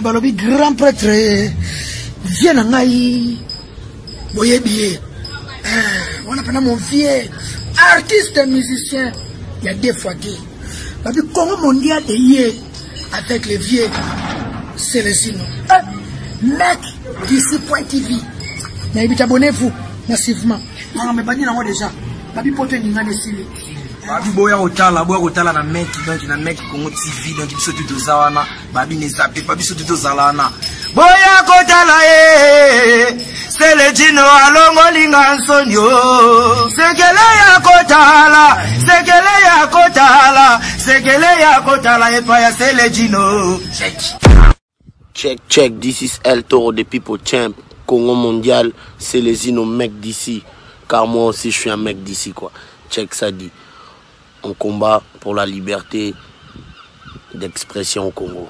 balobi grand prêtre viens na ngai boyebi on appelle mon vieux artiste musicien il y a des fois qui babi Congo mondial de hier avec les vieux Célestino mec d'ici point TV mais abonnez-vous massivement on me bani nango déjà babi poto ninga de sili babi boya kotala na mec donc na mec Congo TV donc biso tu tozawana babi ne zappe babi biso tu tozalana boya kotala Célestino alongo linga nsonyo sekele ya kotala epa ya Célestino check this is El Toro de People Champ Congo mondial Célestino mec d'ici car moi aussi je suis un mec d'ici quoi. Check ça dit on combat pour la liberté d'expression au Congo.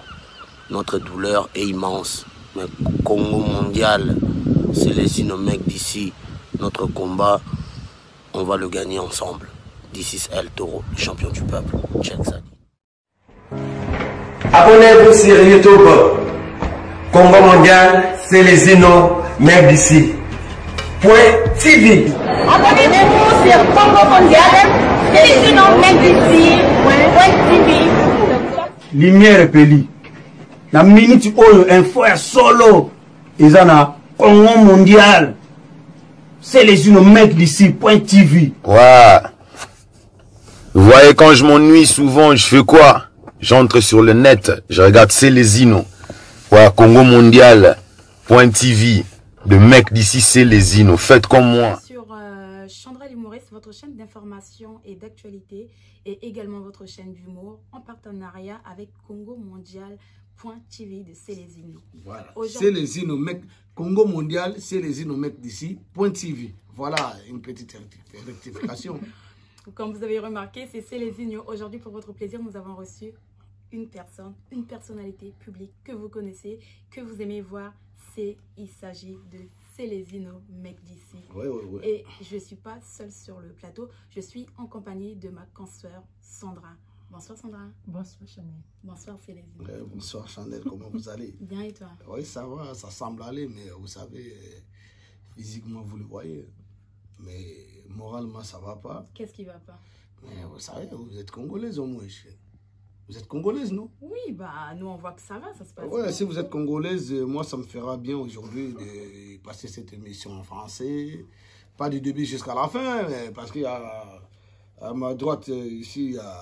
Notre douleur est immense mais Congo mondial Célestino mec d'ici, notre combat, on va le gagner ensemble. This is El Toro, le champion du peuple. Check ça. Abonnez-vous sur YouTube. Congo mondial, Célestino mec d'ici. .tv. Abonnez-vous sur Congo mondial, Célestino mec d'ici. .tv. Lumière Peli. La minute oyo info ya solo. Izana Congo mondial, Célestino mec d'ici, .tv. Ouais. Vous voyez, quand je m'ennuie souvent, je fais quoi? J'entre sur le net, je regarde Célestino. Ouais, Congo mondial, .tv. De mec d'ici, Célestino. Faites comme moi. Sur Chandra l'humoriste, votre chaîne d'information et d'actualité, et également votre chaîne d'humour, en partenariat avec Congo mondial. .tv de Célestino. Voilà. Célestino mec Congo mondial, Célestino mec d'ici. .tv. Voilà une petite rectification. Comme vous avez remarqué, c'est Célestino. Aujourd'hui, pour votre plaisir, nous avons reçu une personne, une personnalité publique que vous connaissez, que vous aimez voir. Il s'agit de Célestino mec d'ici. Ouais. Et je ne suis pas seule sur le plateau. Je suis en compagnie de ma consoeur Sandra. Bonsoir Sandra. Bonsoir Chanel. Bonsoir Célestino. Bonsoir Chanel, comment vous allez? Bien et toi? Oui, ça va, ça semble aller, mais vous savez, physiquement vous le voyez. Mais moralement, ça va pas. Qu'est-ce qui va pas? Mais vous savez, vous êtes congolaise au moins. Vous êtes congolaise, non? Oui, bah nous on voit que ça va, ça se passe. Ouais, si vous êtes congolaise, moi ça me fera bien aujourd'hui de passer cette émission en français. Pas du début jusqu'à la fin, mais parce qu'il y a à ma droite ici, il y a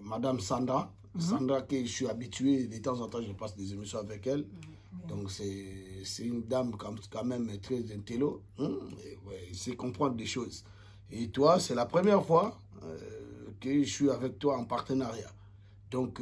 Madame Sandra. Sandra, que je suis habitué, de temps en temps je passe des émissions avec elle. Donc c'est une dame quand même très intello. Il sait comprendre des choses. Et toi, c'est la première fois que je suis avec toi en partenariat. Donc,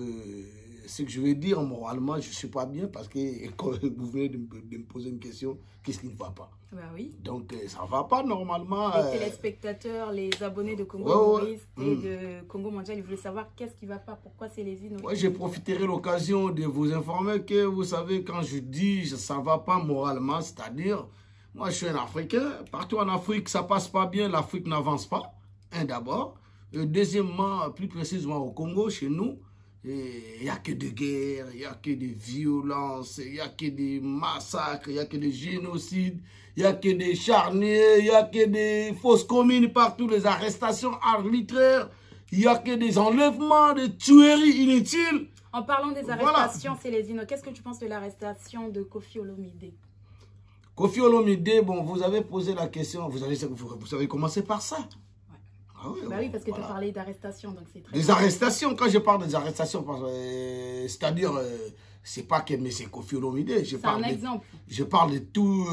ce que je veux dire moralement, je ne suis pas bien parce que quand vous venez de me poser une question, qu'est-ce qui ne va pas? Bah oui. Donc, ça ne va pas normalement. Les téléspectateurs, les abonnés de Congo humoriste et de Congo mondial, ils voulaient savoir qu'est-ce qui ne va pas, pourquoi Célestino. Oui, je profiterai de l'occasion de vous informer que, vous savez, quand je dis ça ne va pas moralement, c'est-à-dire, moi je suis un Africain, partout en Afrique, ça ne passe pas bien, l'Afrique n'avance pas, d'abord. Deuxièmement, plus précisément au Congo, chez nous, il n'y a que des guerres, il n'y a que des violences, il n'y a que des massacres, il n'y a que des génocides, il n'y a que des charniers, il n'y a que des fausses communes partout, des arrestations arbitraires, il n'y a que des enlèvements, des tueries inutiles. En parlant des arrestations, Célestino, qu'est-ce que tu penses de l'arrestation de Koffi Olomide? Koffi Olomide, bon, vous avez posé la question, vous avez commencé par ça. Ah oui, bah oui, parce que tu as parlé d'arrestation, donc c'est très... Des arrestations, quand je parle des arrestations, c'est-à-dire, c'est pas que M. Koffi Olomide, je parle de tout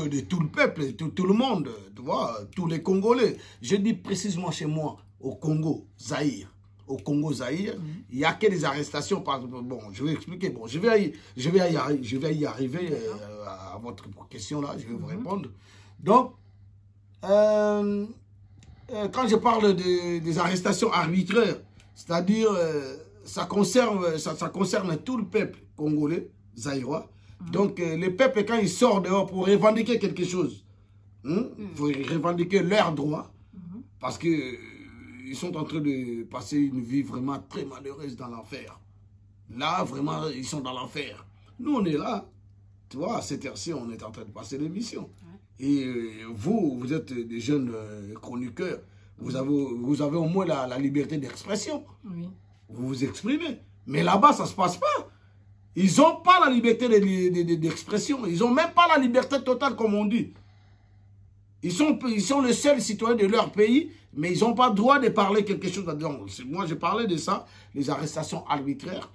le peuple, tout le monde, tu vois, tous les Congolais. Je dis précisément chez moi, au Congo, Zaïre. Au Congo, Zaïre, il n'y a que des arrestations. Bon, je vais expliquer, bon, je vais y arriver à votre question-là, je vais vous répondre. Donc, quand je parle des arrestations arbitraires, c'est-à-dire ça concerne tout le peuple congolais, zaïrois. Donc le peuple, quand il sort dehors pour revendiquer quelque chose, pour revendiquer leurs droits, parce qu'ils sont en train de passer une vie vraiment très malheureuse dans l'enfer. Là, vraiment, ils sont dans l'enfer. Nous, on est là. Tu vois, à cette heure-ci, on est en train de passer l'émission. Et vous êtes des jeunes chroniqueurs. Vous avez au moins la liberté d'expression. Oui. Vous vous exprimez. Mais là-bas, ça ne se passe pas. Ils n'ont pas la liberté d'expression. Ils n'ont même pas la liberté totale, comme on dit. Ils sont les seuls citoyens de leur pays, mais ils n'ont pas le droit de parler quelque chose là-dedans. Moi, je parlais de ça, les arrestations arbitraires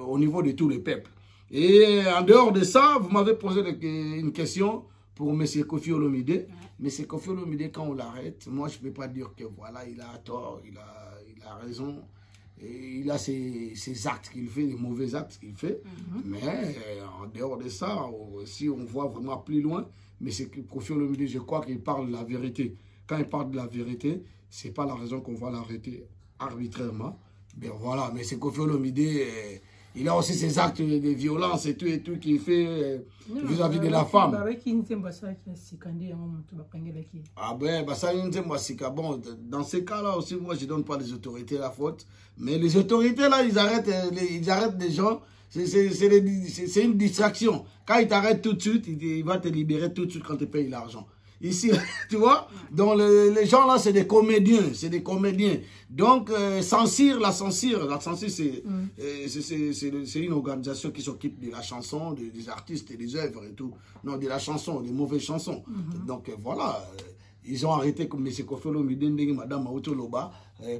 au niveau de tous les peuples. Et en dehors de ça, vous m'avez posé une question pour M. Kofi Olomide. M. Kofi Olomide, quand on l'arrête, moi, je ne peux pas dire que voilà, il a tort, il a raison. Et il a ses actes qu'il fait, les mauvais actes qu'il fait. Mais en dehors de ça, si on voit vraiment plus loin, mais c'est que Kofi Olomide, je crois qu'il parle de la vérité. Quand il parle de la vérité, ce n'est pas la raison qu'on va l'arrêter arbitrairement. Mais voilà, mais c'est Kofi Olomide, il a aussi ses actes de violence et tout qu'il fait vis-à-vis de la femme. Ah ben, bon, dans ces cas-là aussi, moi je ne donne pas les autorités la faute. Mais les autorités là, ils arrêtent des gens. C'est une distraction. Quand ils t'arrêtent tout de suite, il va te libérer tout de suite quand tu payes l'argent. Ici, tu vois, donc les gens là, c'est des comédiens, Donc, la censure, c'est une organisation qui s'occupe de la chanson, des artistes et des œuvres et tout. Non, de la chanson, des mauvaises chansons. Donc, voilà, ils ont arrêté comme M. Kofi Olomide, Mme Maouto Loba,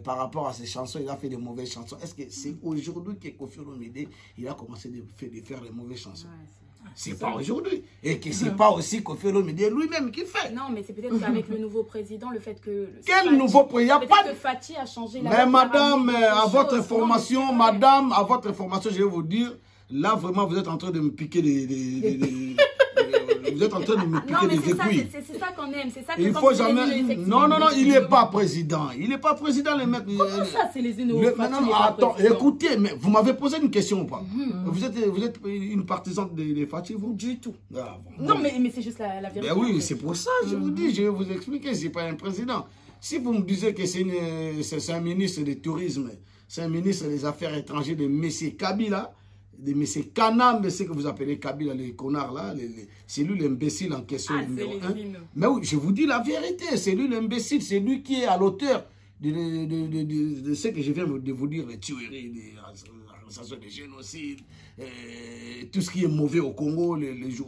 par rapport à ces chansons, il a fait des mauvaises chansons. Est-ce que c'est aujourd'hui que Kofi Olomide, il a commencé de faire des mauvaises chansons? C'est pas aujourd'hui. Et que c'est pas aussi Kofi Olomide lui-même qui fait. Non, mais c'est peut-être qu'avec le nouveau président, le fait que... Quel nouveau président? Peut-être que Fati a changé la... Mais madame, à votre information, je vais vous dire, là vraiment vous êtes en train de me piquer vous êtes en train de me piquer des écouilles. C'est ça qu'on aime, c'est ça que il faut jamais... Non, il n'est pas président. Il n'est pas président, les mecs. Comment ça, c'est les non, attends, écoutez, mais vous m'avez posé une question ou pas? Vous êtes une partisane des Fati, vous? Du tout. Ah, bon. Non, mais c'est juste la vérité. Ben oui, c'est pour ça, je vous dis, je vais vous expliquer, c'est pas un président. Si vous me disiez que c'est un ministre du tourisme, c'est un ministre des Affaires étrangères de M. Kabila, de M. Kanam, ce que vous appelez Kabila, les connards là, c'est lui l'imbécile en question numéro 1. Mais oui, je vous dis la vérité, c'est lui l'imbécile, c'est lui qui est à l'auteur de ce que je viens de vous dire, les tueries, les génocides, tout ce qui est mauvais au Congo.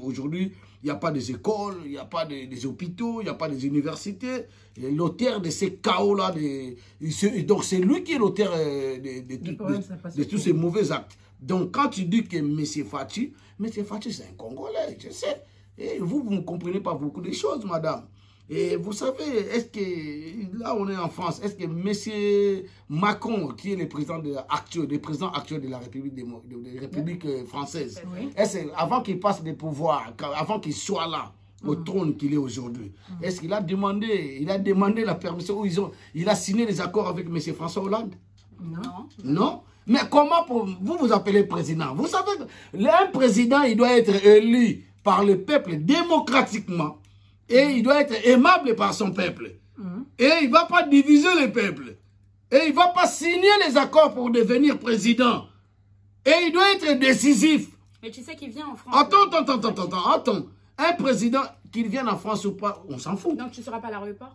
Aujourd'hui, il n'y a pas des écoles, il n'y a pas des hôpitaux, il n'y a pas des universités. L'auteur de ces chaos-là, donc c'est lui qui est l'auteur de tous ces mauvais actes. Donc quand tu dis que M. Fati c'est un Congolais, je sais. Et vous ne comprenez pas beaucoup de choses, madame. Et vous savez, est-ce que, là on est en France, est-ce que M. Macron, qui est le président actuel de la République française, avant qu'il passe des pouvoirs, avant qu'il soit là, au trône qu'il est aujourd'hui, est-ce qu'il a demandé, la permission, ou il a signé les accords avec M. François Hollande? Non. Mais comment vous appelez président? Vous savez, un président, il doit être élu par le peuple démocratiquement. Et il doit être aimable par son peuple. Et il ne va pas diviser le peuple. Et il ne va pas signer les accords pour devenir président. Et il doit être décisif. Mais tu sais qu'il vient en France. Attends. Un président, qu'il vienne en France ou pas, on s'en fout. Donc tu ne seras pas à l'aéroport?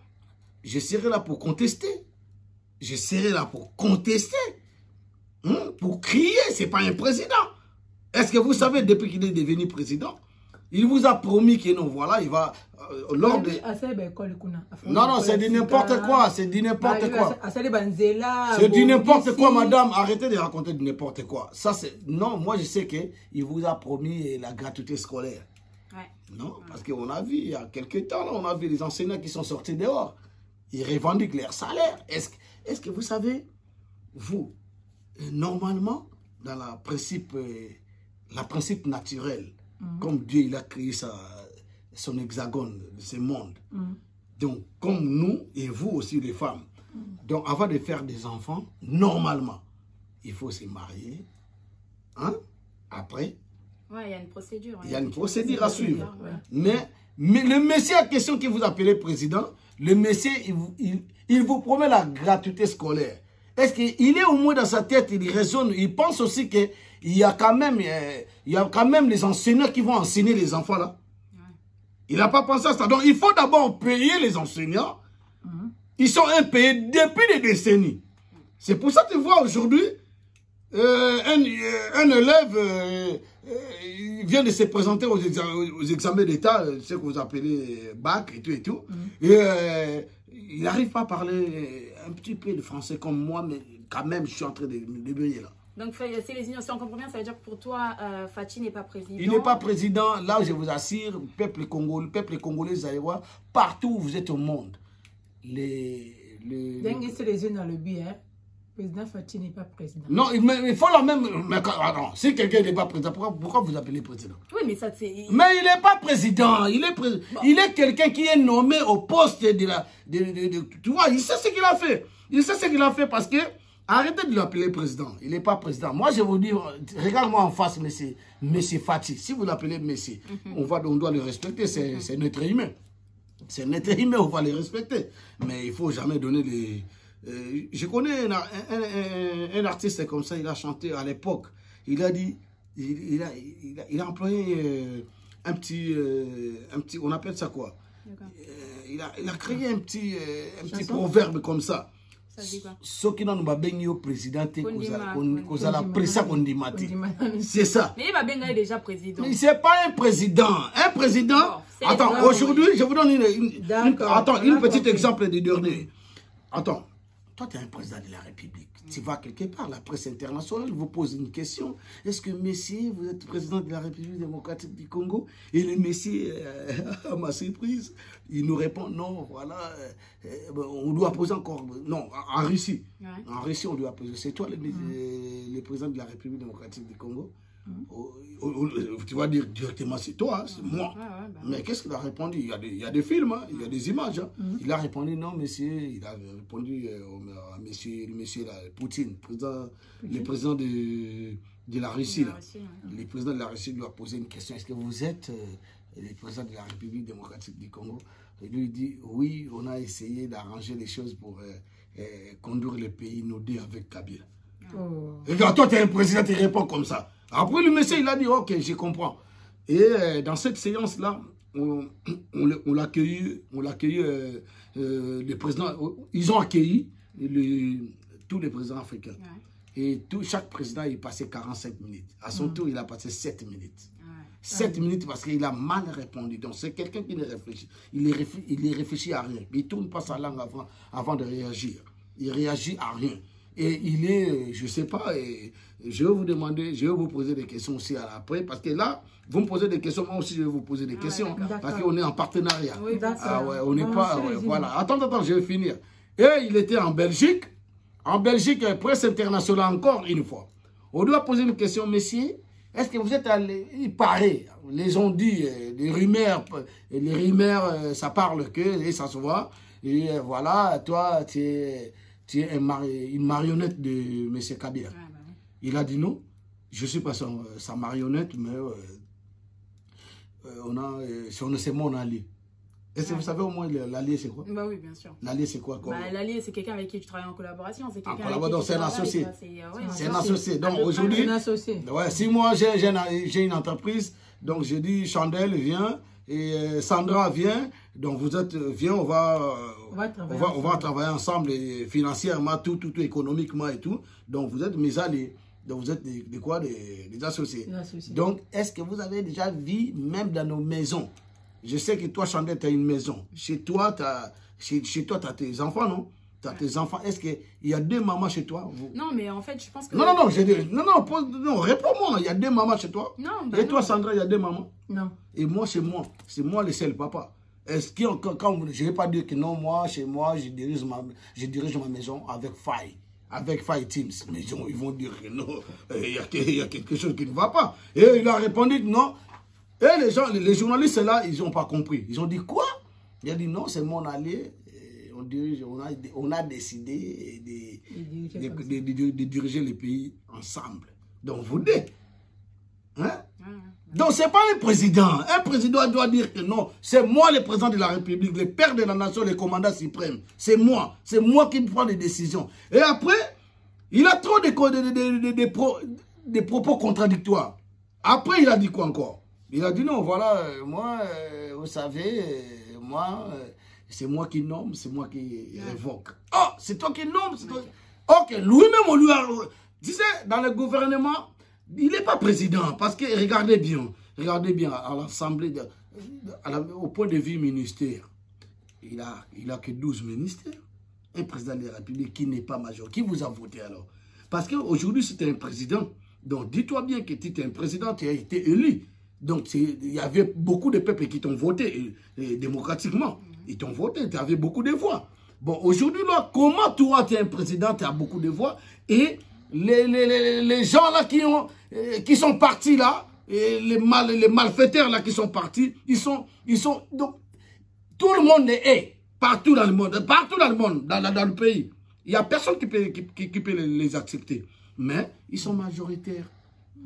Je serai là pour contester. Pour crier, ce n'est pas un président. Est-ce que vous savez, depuis qu'il est devenu président, il vous a promis que non, voilà, il va... lors de... Non, c'est du n'importe quoi. C'est du n'importe quoi, madame. Arrêtez de raconter du n'importe quoi. Ça, c'est... Non, moi, je sais qu'il vous a promis la gratuité scolaire. Non, parce qu'on a vu, il y a quelques temps, là, on a vu les enseignants qui sont sortis dehors. Ils revendiquent leur salaire. Est-ce que vous savez, vous, normalement, dans la principe naturel, comme Dieu il a créé son hexagone, ce monde. Donc, comme nous et vous aussi les femmes. Donc, avant de faire des enfants, normalement, il faut se marier. Après. Ouais, il y a une procédure. Il y a une procédure à suivre. Mais le monsieur en question qui vous appelez président, le monsieur, il vous promet la gratuité scolaire. Est-ce qu'il est au moins dans sa tête, il raisonne, il pense aussi que il y a quand même les enseignants qui vont enseigner les enfants là. Il n'a pas pensé à ça. Donc, il faut d'abord payer les enseignants. Ils sont impayés depuis des décennies. C'est pour ça que tu vois aujourd'hui, un élève il vient de se présenter aux examens d'État, ce que vous appelez bac et tout et tout. Et il n'arrive pas à parler un petit peu de français comme moi, mais quand même, je suis en train de briller là. Donc, c'est les unions. Si on comprend bien, ça veut dire que pour toi, Faty n'est pas président. Il n'est pas président. Là, je vous assure, le peuple congolais, vous allez voir, partout où vous êtes au monde. Dengue, c'est les yeux dans le but, hein. Président Faty n'est pas président. Non, mais il faut la même... Mais attends, si quelqu'un n'est pas président, pourquoi vous appelez président? Oui, mais ça, c'est... Mais il n'est pas président. Il est quelqu'un qui est nommé au poste de la... tu vois, il sait ce qu'il a fait. Il sait ce qu'il a fait parce que... Arrêtez de l'appeler président. Il n'est pas président. Moi, je vous dis, regarde-moi en face, monsieur Faty. Si vous l'appelez monsieur, on doit le respecter. C'est notre humain. C'est notre humain, on va le respecter. Mais il ne faut jamais donner des... je connais un artiste comme ça, il a chanté à l'époque. Il a dit, il a employé un petit, on appelle ça quoi? Il a créé un petit proverbe comme ça. Ce qui nous a béni au président, c'est ça. Mais il va déjà président. Mais c'est pas un président. Un président. Attends, aujourd'hui, je vous donne une petite exemple du dernier. Attends. Toi, tu es un président de la République. Tu vas quelque part, la presse internationale vous pose une question. Est-ce que messieurs, vous êtes président de la République démocratique du Congo? Et le messieurs, à ma surprise, il nous répond non, voilà, on doit poser encore... Non, en Russie. Ouais. En Russie, on doit poser. C'est toi le président de la République démocratique du Congo? Tu vas dire directement c'est toi, c'est moi. Mais qu'est-ce qu'il a répondu? Il y a des films, hein, il y a des images. Hein. Il a répondu non, monsieur. Il a répondu à monsieur Poutine, le président de la Russie. Là. Le président de la Russie lui a posé une question. Est-ce que vous êtes le président de la République démocratique du Congo? Il lui dit oui, on a essayé d'arranger les choses pour conduire le pays nodé avec Kabila. Et toi, tu es un président, tu réponds comme ça. Après, le monsieur, il a dit, ok, je comprends. Et dans cette séance-là, on l'a accueilli, les présidents, ils ont accueilli tous les présidents africains. Ouais. Et chaque président, il passait 45 minutes. À son tour, il a passé 7 minutes. Ouais. 7 minutes parce qu'il a mal répondu. Donc, c'est quelqu'un qui ne réfléchit. Il réfléchit à rien. Il ne tourne pas sa langue avant de réagir. Il réagit à rien. Et il est, je ne sais pas, et je vais vous demander, je vais vous poser des questions aussi après, parce que là, vous me posez des questions, moi aussi je vais vous poser des questions, parce qu'on est en partenariat. Oui, on n'est pas, voilà. Attends, je vais finir. Et il était en Belgique, presse internationale encore une fois. On doit poser une question, messieurs, est-ce que vous êtes allé, il paraît, les ont dit, les rumeurs, ça parle que, et ça se voit, et voilà, toi, tu es une marionnette de M. Kabila. Il a dit non, je ne suis pas sa marionnette, mais c'est mon allié. Est-ce que vous savez au moins l'allié c'est quoi? Bah oui, bien sûr. L'allié c'est quoi? L'allié c'est quelqu'un avec qui tu travailles en collaboration. C'est un associé. C'est un associé. Donc aujourd'hui, si moi j'ai une entreprise, donc je dis Chandel vient et Sandra vient, donc viens, on va travailler ensemble et financièrement, tout économiquement et tout. Donc vous êtes mes alliés. Donc vous êtes des associés. Donc est-ce que vous avez déjà vu, même dans nos maisons? Je sais que toi, Chandel, tu as une maison. Chez toi, tu as tes enfants, non? Tu as tes enfants. Est-ce qu'il y a 2 mamans chez toi? Non, mais en fait, je pense que... Non, réponds-moi. Il y a 2 mamans chez toi? Non. Et toi, Sandra, il y a 2 mamans? Non. Et moi, c'est moi. C'est moi le seul papa. Est-ce que, je ne vais pas dire que non, moi, chez moi, je dirige ma maison avec faille. Avec Faye Teams. Mais ils vont dire que non, il y a quelque chose qui ne va pas. Et il a répondu que non. Et les journalistes là, ils n'ont pas compris. Ils ont dit quoi? Il a dit non, c'est mon allié. On a décidé de diriger le pays ensemble. Donc vous dites. Hein? Donc ce n'est pas un président. Un président doit dire que non, c'est moi le président de la République, le père de la nation, le commandant suprême. C'est moi. C'est moi qui prends les décisions. Et après, il a trop des propos contradictoires. Après, il a dit quoi encore? Il a dit non, voilà, moi, vous savez, moi, c'est moi qui nomme, c'est moi qui révoque. Oh, c'est toi qui nomme, c'est toi. Ok, lui-même, on lui a... Tu sais, dans le gouvernement, il n'est pas président, parce que regardez bien à l'Assemblée, au point de vue ministère, il a que 12 ministères. Un président de la République qui n'est pas major. Qui vous a voté alors? Parce qu'aujourd'hui, c'était un président. Donc, dis-toi bien que tu es un président, tu as été élu. Donc, il y avait beaucoup de peuples qui t'ont voté démocratiquement. Ils t'ont voté, tu avais beaucoup de voix. Bon, aujourd'hui, là, comment toi, tu es un président, tu as beaucoup de voix, et les gens là qui sont partis là, et les malfaiteurs là qui sont partis, ils sont donc, tout le monde est partout dans le monde, dans le pays. Il n'y a personne qui peut les accepter. Mais ils sont majoritaires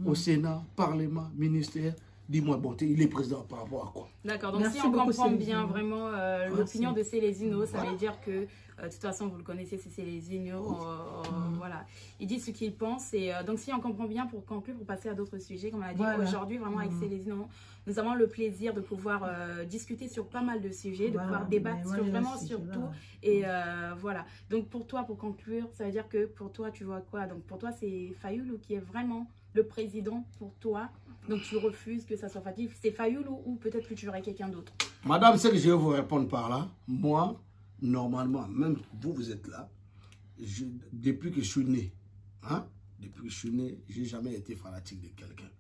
au Sénat, Parlement, ministère. Dis-moi, bon, il est président par rapport à quoi? D'accord, donc si on comprend bien vraiment l'opinion de Célésino, ça veut dire que, de toute façon, vous le connaissez, c'est Célésino, voilà. Il dit ce qu'il pense, et donc si on comprend bien, pour conclure, pour passer à d'autres sujets, comme on a dit, aujourd'hui, vraiment avec Célésino, nous avons le plaisir de pouvoir discuter sur pas mal de sujets, de pouvoir débattre sur tout, et voilà. Donc pour toi, pour conclure, ça veut dire que pour toi, tu vois quoi? Donc pour toi, c'est Fayulu qui est vraiment le président pour toi, donc tu refuses que ça soit Fatih. C'est Fayulu ou peut-être que tu aurais quelqu'un d'autre? Madame, c'est que je vais vous répondre par là. Moi, normalement, même vous êtes là, depuis que je suis né, je n'ai jamais été fanatique de quelqu'un.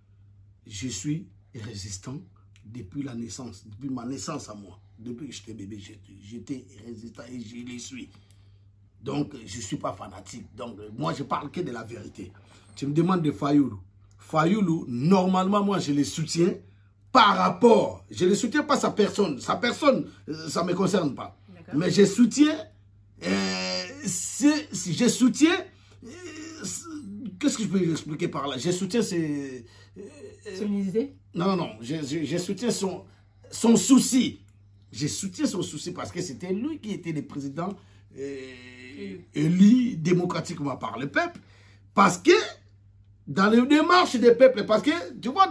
Je suis résistant depuis la naissance, depuis ma naissance à moi. Depuis que j'étais bébé, j'étais résistant et je le suis. Donc, je ne suis pas fanatique. Donc, moi, je parle que de la vérité. Tu me demandes de Fayulu. Fayulu, normalement, moi, je le soutiens par rapport. Je ne soutiens pas sa personne. Sa personne, ça ne me concerne pas. Mais je soutiens... je soutiens... Qu'est-ce que je peux expliquer par là? Je soutiens ses... Son idée? Non. Je soutiens son souci. Je soutiens son souci parce que c'était lui qui était le président élu démocratiquement par le peuple. Parce que dans les démarches des peuples, parce que tu vois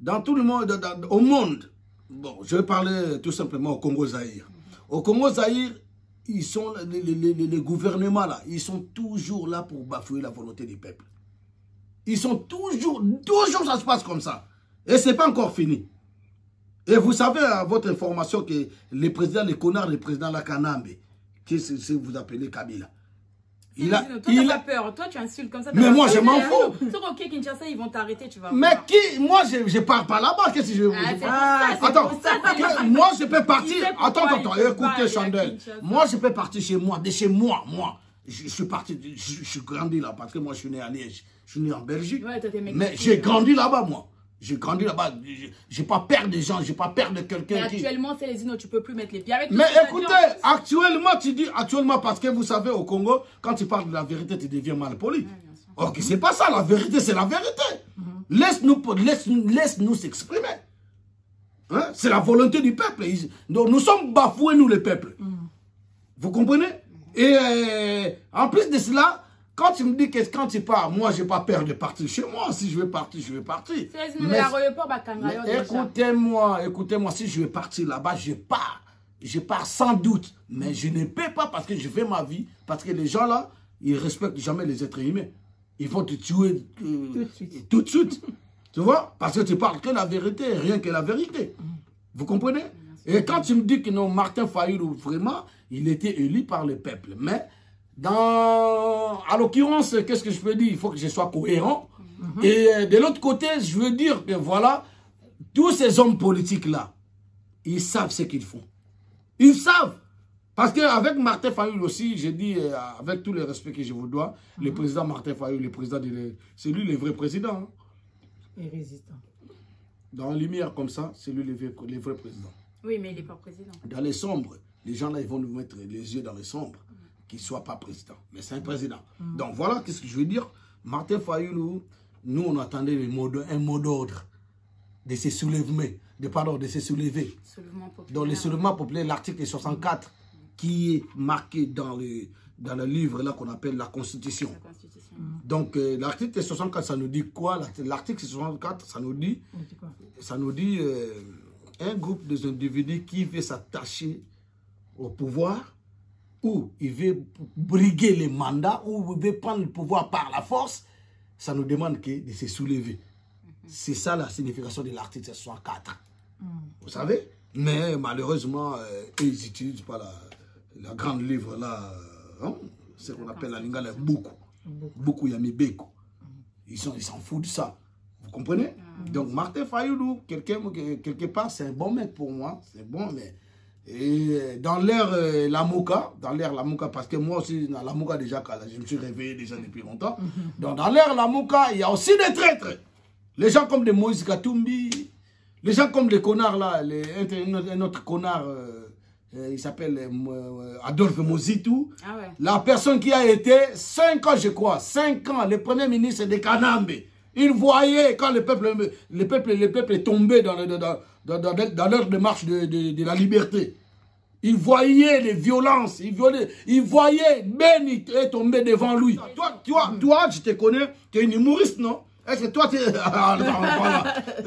dans tout le monde, au monde, bon, je vais parler tout simplement au Congo-Zaïre. Au Congo-Zaïre, ils sont les gouvernements là, ils sont toujours là pour bafouer la volonté des peuples. Ils sont toujours ça se passe comme ça. Et c'est pas encore fini. Et vous savez à votre information que le président, le connard, le président Lakanambe, qui vous appelez Kabila. Toi, tu pas peur. Toi, tu insultes comme ça. Mais moi, je m'en fous. Sur OK Kinshasa, ils vont t'arrêter, tu vas mais voir. qui? Moi, je pars pas là-bas. Qu'est-ce que je veux attends, moi, je peux partir. Attends, écoutez, Chandel. Moi, je peux partir chez moi. De chez moi, je suis parti, je suis grandi là, parce que moi, je suis né à Liège. Je suis né en Belgique. Mais j'ai grandi là-bas, moi. J'ai grandi là-bas, j'ai pas peur des gens, j'ai pas peur de quelqu'un qui... Actuellement, c'est les Célésino, tu peux plus mettre les pieds avec... Mais écoutez, actuellement, tu dis actuellement parce que vous savez, au Congo, quand tu parles de la vérité, tu deviens mal poli. Ok, c'est pas ça, la vérité, c'est la vérité. Laisse-nous s'exprimer. Hein? C'est la volonté du peuple. Donc, nous sommes bafoués, nous, les peuples. Vous comprenez? Et en plus de cela... Quand tu me dis que quand tu pars, moi, je n'ai pas peur de partir chez moi. Si je veux partir, je vais partir. Mais écoutez-moi, si je veux partir là-bas, je pars. Je pars sans doute. Mais je ne peux pas parce que je fais ma vie. Parce que les gens là, ils ne respectent jamais les êtres humains. Ils vont te tuer tout de suite. Tu vois? Parce que tu parles que la vérité, rien que la vérité. Vous comprenez? Et quand tu me dis que non, Martin Fayulu, vraiment, il était élu par le peuple. Mais... à l'occurrence, qu'est-ce que je peux dire? Il faut que je sois cohérent. Et de l'autre côté, je veux dire que voilà, tous ces hommes politiques-là, ils savent ce qu'ils font. Ils savent. Parce qu'avec Martin Fayulu aussi, j'ai dit, avec tout le respect que je vous dois, le président Martin Fayulu, le président c'est lui le vrai président. Hein. Et résistant. Dans la lumière comme ça, c'est lui le vrai président. Oui, mais il n'est pas président. Dans les sombres, les gens là, ils vont nous mettre les yeux dans les sombres. Qu'il ne soit pas président, mais c'est un président. Donc voilà, qu'est-ce que je veux dire. Martin Fayulu, nous on attendait un mot d'ordre de se soulever, de se soulever. Dans le soulèvement populaire, l'article 64, qui est marqué dans dans le livre là qu'on appelle la Constitution. Donc l'article 64, ça nous dit quoi? L'article 64, ça nous dit un groupe des individus qui veut s'attacher au pouvoir, ou il veut briguer les mandats, ou il veut prendre le pouvoir par la force, ça nous demande de se soulever. C'est ça la signification de l'article 64. Vous savez? Mais malheureusement, ils n'utilisent pas la grande livre là, hein? Ce qu'on appelle la lingala beaucoup. Beaucoup Yamibeko. Ils s'en foutent de ça. Vous comprenez? Donc Martin Fayoulou, quelque part, c'est un bon mec pour moi. C'est bon, mais... Et dans l'ère Lamouka, parce que moi aussi, dans Lamouka déjà, je me suis réveillé déjà depuis longtemps. Donc dans l'ère Lamouka, il y a aussi des traîtres. Les gens comme des Moïse Katumbi, les gens comme les connards là, un autre connard, il s'appelle Adolphe Mozitou. Ah ouais. La personne qui a été 5 ans, je crois, 5 ans, le premier ministre de Kanambe. Il voyait quand le peuple est tombé dans leur démarche de la liberté. Il voyait les violences, il voyait Beni est tombé devant lui. Toi, je te connais, tu es une humoriste, non? Est-ce que toi,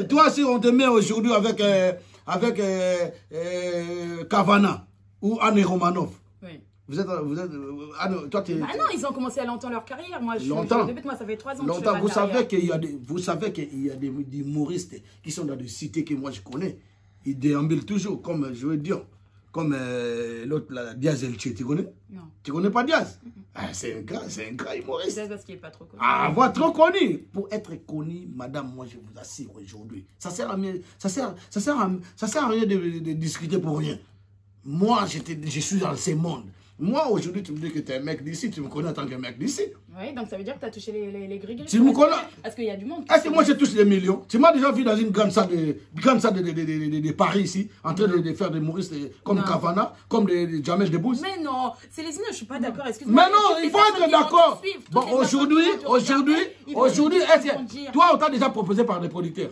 toi, si on te met aujourd'hui avec Kavana ou Anne Romanov, oui. Toi, bah non, ils ont commencé à longtemps leur carrière. Moi, moi ça fait 3 ans que je fais ma vous savez qu'il y a des humoristes qui sont dans des cités que moi je connais. Ils déambulent toujours, comme je veux dire, comme l'autre, Diaz Elche, tu connais? Non. Tu connais pas Diaz? C'est un gars humoriste. C'est parce qu'il n'est pas trop connu. Ah, voilà, trop connu. Pour être connu, madame, moi je vous assure aujourd'hui, ça sert à rien de discuter pour rien. Moi, je suis dans ce monde. Moi, aujourd'hui, tu me dis que tu es un mec d'ici, tu me connais en tant que mec d'ici. Oui, donc ça veut dire que tu as touché les gris-gris. Tu me connais? Est-ce qu'il y a du monde? Est-ce que moi, je touche des millions? Tu m'as déjà vu dans une grande salle de Paris ici, en train de faire des humoristes comme Kavana, comme des Jamel Debbouze? Mais non, Célestine, je ne suis pas d'accord. Excuse-moi. Mais non, il faut être d'accord. Bon, aujourd'hui, est-ce que toi, on t'a déjà proposé par des producteurs?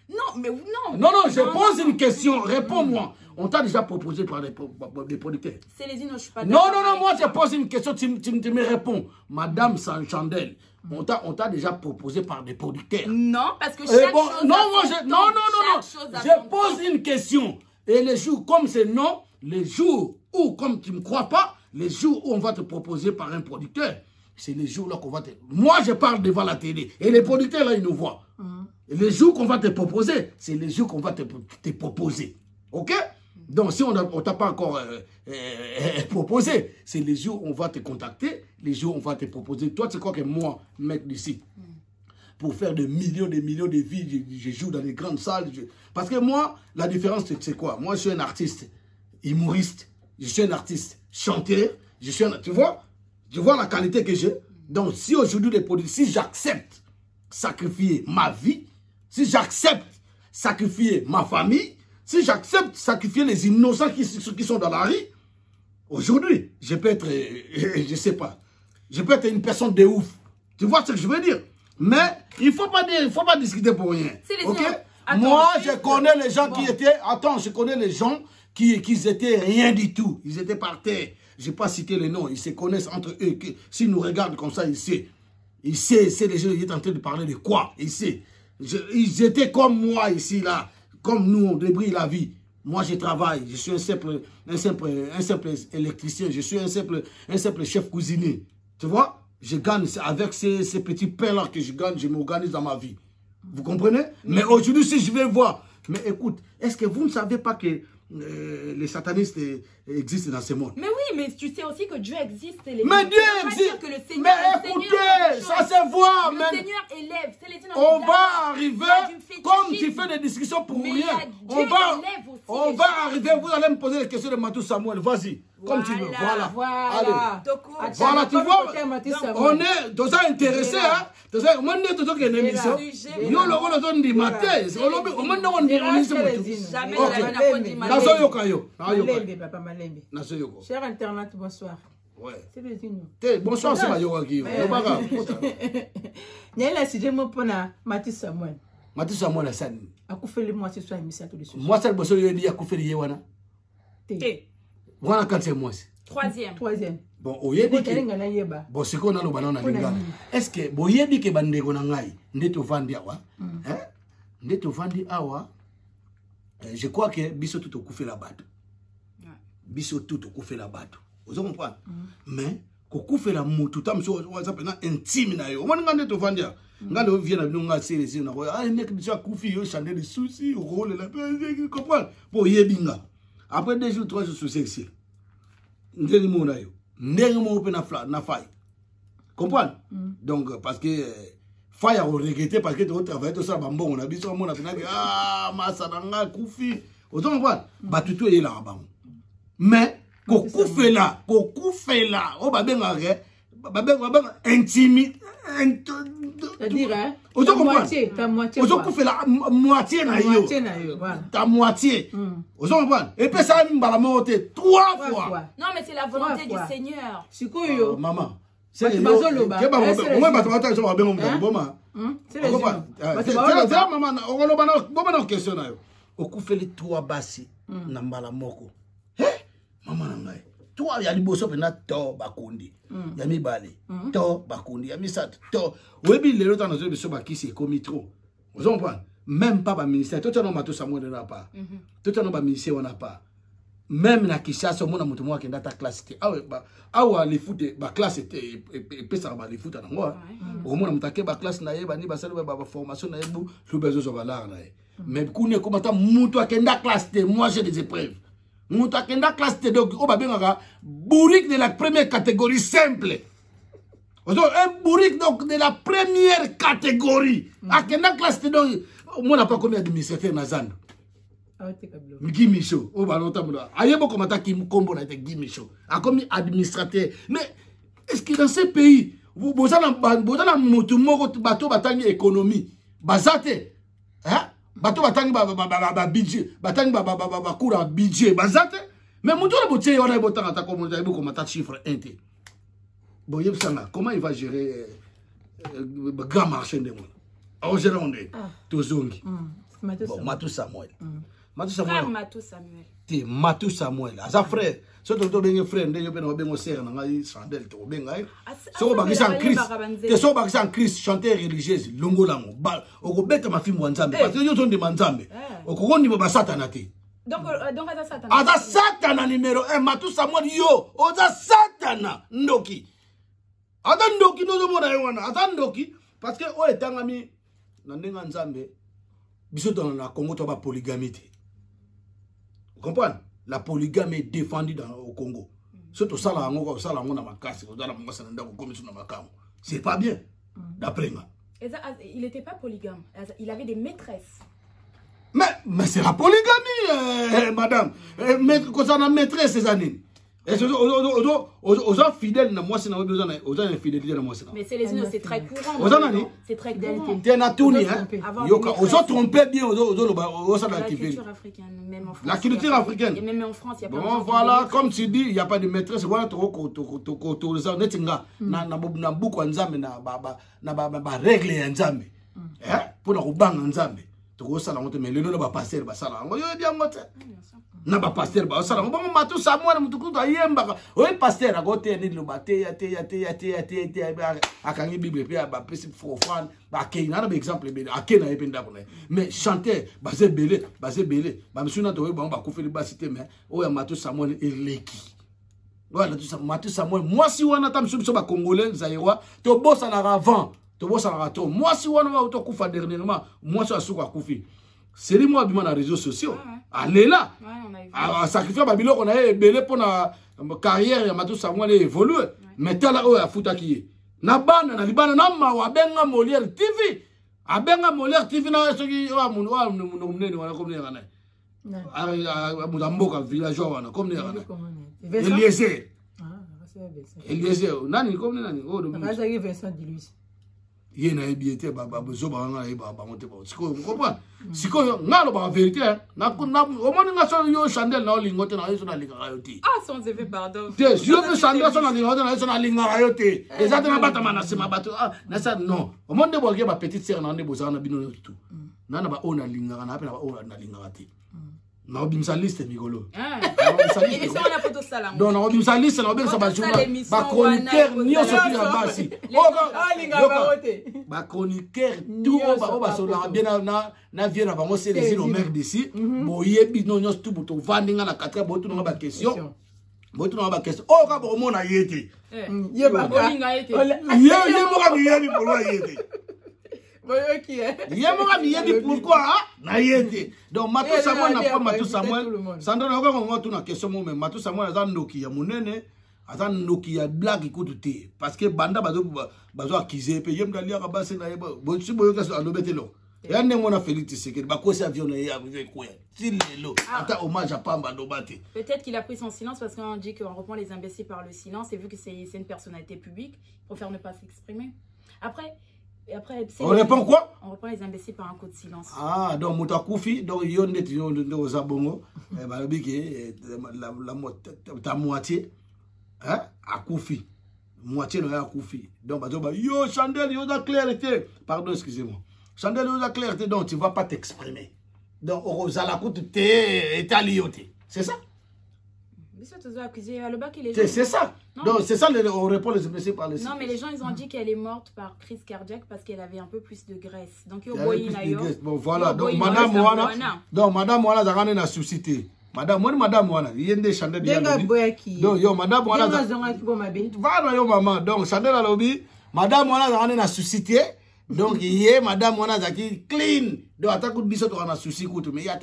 Non, mais non. Non, je pose une question, réponds-moi. On t'a déjà proposé par des producteurs. Célestine, je ne suis pas d'accord. Non, moi je pose une question, tu me réponds. Madame Sanchandel, on t'a déjà proposé par des producteurs. Non, parce que chaque chose non, je pose une question. Et les jours comme c'est non, les jours où, comme tu ne me crois pas, les jours où on va te proposer par un producteur, c'est les jours là qu'on va te... Moi, je parle devant la télé. Et les producteurs là, ils nous voient. Et les jours qu'on va te proposer, c'est les jours qu'on va te proposer. Ok? Donc, si on ne t'a pas encore proposé, c'est les jours où on va te contacter, les jours où on va te proposer. Toi, tu crois que moi, mec d'ici, pour faire des millions de vies, je joue dans des grandes salles. Parce que moi, la différence, c'est quoi? Moi, je suis un artiste humoriste, je suis un artiste chanteur, tu vois la qualité que j'ai. Donc, si aujourd'hui, si j'accepte sacrifier ma vie, si j'accepte sacrifier ma famille, si j'accepte sacrifier les innocents qui sont dans la rue, aujourd'hui, je peux être, je sais pas, je peux être une personne de ouf. Tu vois ce que je veux dire? Mais il faut pas discuter pour rien. Ok? Moi, je connais les gens qui étaient, je connais les gens qui étaient rien du tout. Ils étaient par terre. Je n'ai pas cité les noms. Ils se connaissent entre eux. S'ils nous regardent comme ça, ils savent. Ils savent, c'est les gens qui étaient en train de parler de quoi? Ils savent. Ils étaient comme moi ici, là. Comme nous, on débrouille la vie. Moi, je travaille. Je suis un simple électricien. Je suis un simple chef cuisinier. Tu vois? Je gagne avec ces petits pains-là que je gagne. Je m'organise dans ma vie. Vous comprenez? Mais aujourd'hui, si je vais voir... Mais écoute, est-ce que vous ne savez pas que les satanistes existent dans ce monde? Mais oui, mais tu sais aussi que Dieu existe. Mais Dieu existe. Que le Seigneur, mais écoutez, ça se voit. Le Seigneur élève. On va arriver, comme tu fais des discussions pour rien. On va arriver, vous allez me poser les questions de Matou Samuel. Vas-y, comme tu veux. Voilà. Allez. Voilà, tu vois, on est tous intéressés. Moi, je suis dans une émission. Nous, on matin. Cher internaute, bonsoir. Ouais. Bonsoir, c'est Mayoka qui est mon pona, Mathieu Samuel. Mathieu Samuel, c'est Akoufeli, moi, ce soir, émission tous les soirs. Moi, c'est le bosso, il dit Akoufeli, Yewana. Voilà quand c'est moi. Troisième. Bon, oyebi ke bon siko na lobana na linga. Est-ce que boyebi ke bandeko na ngai ndeto vandi awa? Hein? Ndeto vandi awa. Je crois que biso tout okufe la bato. Biso tout okufe la bato. Vous comprenez? Mais kokufe la mutu tam so WhatsApp na intime na yo. Omoni ngande to vandi. Ngalo vient na binunga seresi na ko. Ah mec biso kufi yo changer les soucis, rôle la comprendre. Boyebinga. Après 2 jours 3 jours sous sexy. Ndenge mo na yo. Ndenge mo pe na faille. Comprendre? Donc parce que faille à regretter parce que tu travailles tout ça bambon on a biso mo na pena ah masa nanga kufi. Vous comprenez? Ba tuto est là ba. Mais kokufe la o babenga ke babenga intimité. C'est-à-dire ta moitié. Vous comprenez la moitié na yo. Ta moitié. Vous comprenez? Et puis ça mbala monter 3 fois. Non mais c'est la volonté du Seigneur. Sikoyo. Maman. C'est les bazoloba. On va battre ça va bien boma. C'est les maman. On va question na yo. Okufeli 3 basi na mbala moko. Maman ngai. Toi ya liboso pena to bakundi. Ya mibale. To bakundi ya misat. To. Webi lelo tano zo biso bakisi komi trop. Vous comprenez? Même pas ba ministère. Tout ça mato Samuel na pas. Tout ça ba ministère on n'a pas. Même na Kishasa mona mutu mwa kenda ta classe te. Awa le foot ba classe était pesa ba le foot na ngwa. Omona mutake ba classe na ye ba ni ba sala ba formation na ye bu lu bezo zo ba la na ye. Mais kune komata mutu akenda classe te moi j'ai des épreuves. Mutu akenda classe te donc o ba benga bourrique de la première catégorie simple. Un bourrique donc de la première catégorie. Akenda classe te donc moi n'a pas combien d'administrateurs na Zando. Guy Michaud, oh bah longtemps là. Ayebo comme attaque qui combo là avec Guy Michaud. A comme administrateur. Mais est-ce que dans ces pays, vous avez motu moko bateau batangi économie, bazate, hein? Bateau batangi budget, batangi cours budget, bazate. Mais motu la boutique on a beau temps attaque comme attaque chiffre inté. Bon yeb sanga, comment il va gérer grand marché de monde? On gère on est tozongi. Bon Matou Samuel. Matou Samuel. Ti Matou Samuel. Asa frère. So to benga frère ndenge pe no bengo sœur na ngai Sandel to benga. So ba kisan Christ. Te so ba kisan Christ chanteur religieuse longo lango. Ba okobeta mafimu wa Nzambe. Parce que yo to ndi Nzambe. Okokondi ba satana te. Donc ada satana. Ada satana numéro 1 Matou Samuel yo. Oza satana ndoki. Ada ndoki no mona yona. Ada ndoki parce que o etangami na ndenga Nzambe. Biso dans la Congo to ba polygamie. Vous comprenez? La polygamie est défendue au Congo. Surtout ça, c'est pas bien. D'après moi. Il n'était pas polygame. Il avait des maîtresses. Mais c'est la polygamie, madame. Mais quand on a maîtresse ces années. Aux gens fidèles, moi, c'est aux infidélité. Mais c'est les c'est très courant. C'est très courant. T'es natouni, hein? Aux autres trompés bien, la culture africaine, même en France. La culture africaine. Et même en France, il y a pas de. Bon, voilà, comme tu dis, il n'y a pas de maîtresse. Voilà, tu as na beaucoup nzambe na règle nzambe. Hein? Pour na kubanga nzambe. Tu as ça mais le nom va passer ba sala. Yo bien ngote. Na ba pasteur ba sala ngo Matou Samuel mutukutu ayemba oyi pasteur agote ni lobate ya akangi bible pe ba pesi profane ba keina na exemple be akena ependa kona mais chanteur basé belé ba msuna to ba kufeli ba cité mais oya Matou Samuel eleki voilà tout ça Matou Samuel moi si wana tamsu so ba congolais zaïrois to bossa na avant to bossa na to moi si wana to kufa dernièrement moi so asuka kufi c'est moi bima na réseaux sociaux allez là à sacrifier babilo qu'on a belé pour la carrière ya Matou Samuel évoluer mais tala o ya futa ki na bana na libana na mawa benga Molière TV abenga Molière TV na soki wa munene wana comme ne kana muzamboka villageois wana comme ne kana Eliezer nani comme nani o do Vincent Diluis ye na ebiete ba bezo ba nga ba monte ba siko comprendre siko ngalo ba vérité na o moni nga so yo Chandel na lingote na yo na linga yo ti sans effet pardon te si yo Chandel so na lingote na yo na linga yo ti exactement bata mana sima bato na ça non o monde bo ba petite sœur na ndebo za na bino tout na ba ona linga na pe na ba ona linga ti Na obimisa liste Migolo. Et sur la photo salam. Donc na obimisa liste na obimisa ba journal. Ba chroniqueur nyonso ki na basi. Ba chroniqueur tout ba sola bien na vie na bango c'est les îles au maire d'ici. Boyebi non nyonso tout buto vandinga na 4 botu na ba question. Botu na ba question. Oh ka bo mona yete. Ye ba bolinga yete. Ye mo ka yete pour wa yete. Pourquoi donc Matou Samuel n'a pas Matou Samuel Sandra n'a pas tout na question mais Matou Samuel a noki ya monene a noki ya blague écoute parce que banda bazo accuser pe yem dalia ka base na yeba bo si boyo ka so alobetelo ya ne mona Félix Tshisekedi ba ko sa avion na ya avec quoi tilelo ata hommage à Pamba Dobate. Peut-être qu'il a pris son silence parce qu'on dit qu'on reprend les imbéciles par le silence et vu que c'est une personnalité publique, il préfère ne pas s'exprimer. Et après, on répond quoi? On reprend les imbéciles par un coup de silence. Ah, donc Moutakufi, donc yon net yon de Zabongo, ta moitié, hein, à Koufi, moitié de la Koufi. Donc yo Chandel, yo la clarté, pardon, excusez-moi, Chandel, yo la clarté, donc tu ne vas pas t'exprimer. Donc Rosala Koute t'es étalioté, c'est ça? C'est ça. Donc c'est ça, on répond les imbéciles par les. Non, mais les gens ils ont dit qu'elle est morte par crise cardiaque parce qu'elle avait un peu plus de graisse. Donc bon voilà, donc madame Moana a na suscité. Madame Moana, il y a des chandelles donc yo madame Moana voilà yo maman. Donc chandelle à lobby, madame Moana a suscité. Donc hier madame Moana qui clean. Donc attaque de biso to na souci kutu mais il y a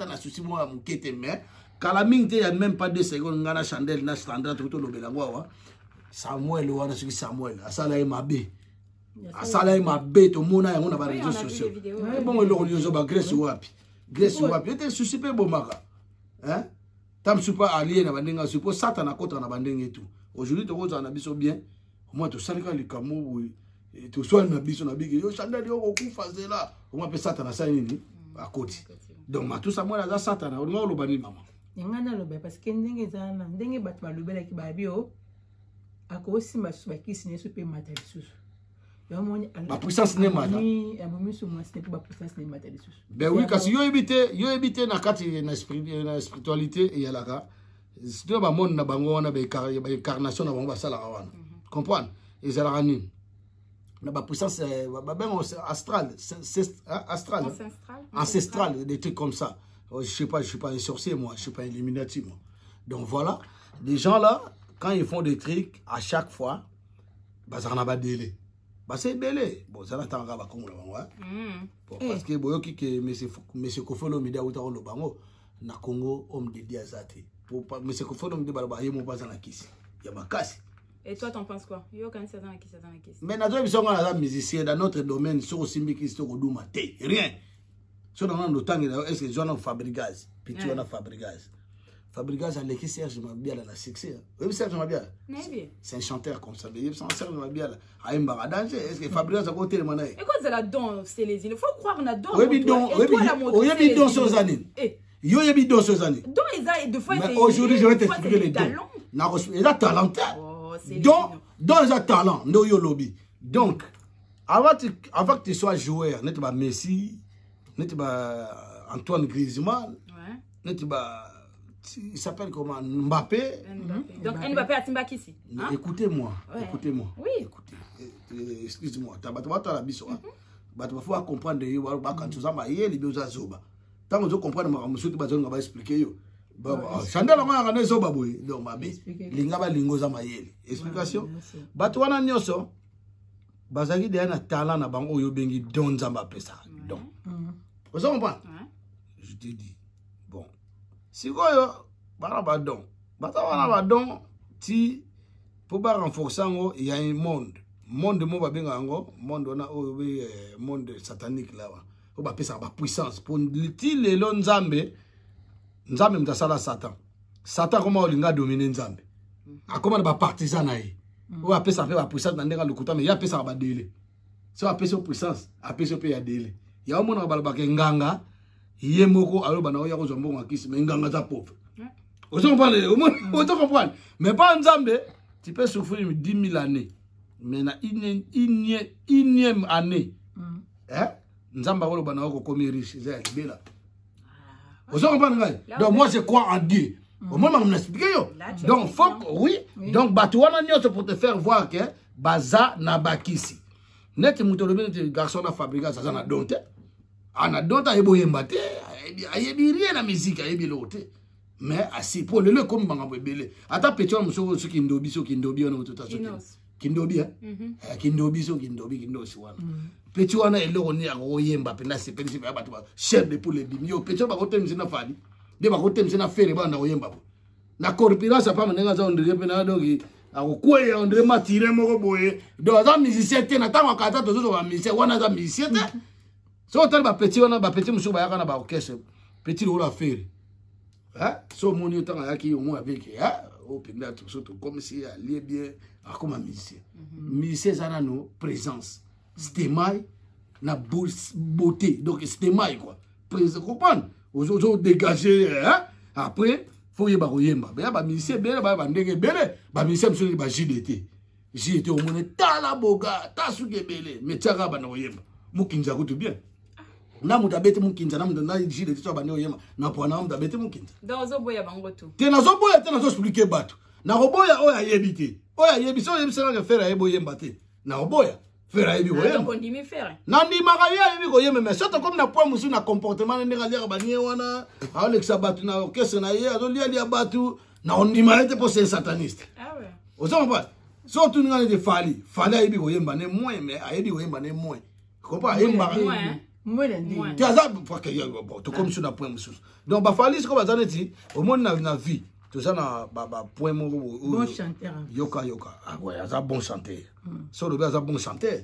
na souci moi mukete mais Kalaming il n'y a même pas 2 secondes, on a chandelle, na standard, tout le belangwa. Samuel, on a suivi Samuel. Asala est ma bé. Asala est ma bé, tout le monde a un réseaux sociaux. Bon, le religieux, Grèce ou Wapi. Grèce ou Wapi. Tu es suspect, Bomaka. Hein? Tam super allié, na bandinga, suppose Satan a côté na bandinga et tout. Aujourd'hui, tu vois, on a biso bien. Au moins, tu sais que les camo, tu sois na biso na big. Yo, chandelle, yo, au coup, faisait là. Au moins, Satan a ça, à côté. Donc, tout ça, moi, là, Satan, on a le bani, maman. Ngana lobe parce que ndenge zana ndenge bato balobela ki babio akosi masuba kisine super matalisus la puissance n'est mata ben oui parce que yo éviter na kati na spiritualité et yalaka c'est ba monde na bango wana ba incarnation na bango ba sala wana comprendre ezala nini na ba puissance ba ben astral ancestral des trucs comme ça. Je sais pas, je suis pas un sorcier, moi. Je suis pas un Illuminati, moi. Donc voilà, des gens là, quand ils font des trucs, à chaque fois, bah ça n'a pas de délai. Bah c'est délai. Bon, ça n'a pas de délai. Parce que boyo qui que monsieur Kofolo Mida Outaro Lobango, na Congo homme de Diazate. Pour monsieur Kofolo Mida Barba yemo pas na kisi. Ya bakasi. Et toi, t'en penses quoi? Yo quand ça dans la kisi. Mais nous sommes musiciens dans notre domaine, sur Simbiki, sur Oduma, rien. Si on a le temps, est-ce que j'en ai Fabrigaz? Puis tu en as Fabrigaz. Fabrigaz a l'écrit Serge Mabiala à la succès. Oui, Serge Mabiala. C'est un chanteur comme ça. Mais Serge Mabiala a un danger. Est-ce que Fabrigaz a côté le manaï? Et quoi, c'est la don, c'est les îles. Il faut croire qu'on a don. Oui, bidon. Oui, bidon sur les années. Yo, il y a bidon sur les années. Don, ils ont fois. Mais aujourd'hui, je vais t'expliquer les dons. Il a talent. Don, il a talent. No, yo, lobby. Donc, avant que tu sois joueur, n'est-ce pas Messi? N'est-ce pas Antoine Griezmann, n'est-ce pas il s'appelle comment Mbappé. Donc Mbappé a Timbaki ici. Écoutez-moi, écoutez-moi. Oui. Écoutez, excusez-moi. Tu vas la biso. Tu vas comprendre que quand tu vas les bios zoba. Tant que tu comprends monsieur tu vas expliquer yo. Chandel on a zoba boy. Donc Mbappé, lingaba lingoza mayele. Explication. Batwana nyoso. Bazaki de na talent na bango yo bengi don zamba pesa. Donc vous comprenez? Je te dis, bon, si vous avez don, si pour renforcer, il y a un monde. Monde monde satanique là. On va appeler ça la puissance. Pour les longs Nzambe, Nzambe mtasala Satan. Satan comment on a dominé Nzambe. A comment on va partisan naï. On va appeler ça la puissance dans le côté, mais il y a appeler ça la délai. Si on appelle ça puissance, appeler ça la délai. Il y a un monde qui nganga, il y a un moko, alors il y a un monde qui mais nganga za pauvre. Vous comprenez? Mais pas en Zambie, tu peux souffrir 10 000 années. Mais na énième année, Nzamba ko bana ko komi riche, c'est bela. Vous comprenez? Donc moi je crois en Dieu. Au moins je m'explique. Donc faut oui. Donc batouana nyoto pour te faire voir que baza na bakisi. Net mutolobi net garçon na fabriquer ça na donte. Ana donte ayebo yembate, ayebi rien na musique, ayebi lote. Mais assis pour le comme bangambo belé. Ata petit homme so kindobi on tout à fait. Kindobi hein. Kindobi wana. Petit wana eloko ni akoyemba pena se pensi ba batu chef de pour les bimio petit ba kotem sina fali. De ba kotem sina fere ba na koyemba. Na corpulence pa menga za ondire pena doki akokwe ondire matire moko boye. Do za musicien te na tango kata to zo ba musicien wana za musicien te. So tel ba petit wana ba petit musu ba yaka na ba orchestre. Petit lo la fere. Hein? So mon yotan ayaki au moins avec au pinda tout surtout comme si allié bien comme un musicien. Musicien ça no présence. C'était maille na beauté. Donc c'était maille quoi. Présence comprendre. Aujourd'hui dégagé hein? Après faut y ba koyemba. Ba musicien bien ba ndenge bele. Ba musicien monsieur ba JDT. JDT au moins tala boga, ta suke bele. Mais tiaka ba na koyemba. Mukinza ko tout bien. Na mutabete mukinza na mudana jide tso bane oyema na pona mutabete mukinza dans zoboya bango tu te na zoboya te na zo expliquer batu na roboya oya yebite oya yebiso yebisela ke fera yebo yemba te na roboya fera yebi oyema donc on dit me faire na ndi makaya yebi oyema mais surtout comme na point musu na comportement ne ngalia banie wana Alexa batu na orchestre na ye azolia batu na on dit malete pour ces satanistes ah ouais ozo pas surtout ngane de fali yebi oyemba ne moins mais ayebi oyemba ne moins comprends yemba moi lundi tu as ça parce que tu comme sur na point musu donc ba fali c'est comme azaneti au monde na vie tout ça na ba point mo bon chanteur yoka ah ouais aza bon chanteur so le aza bon chanteur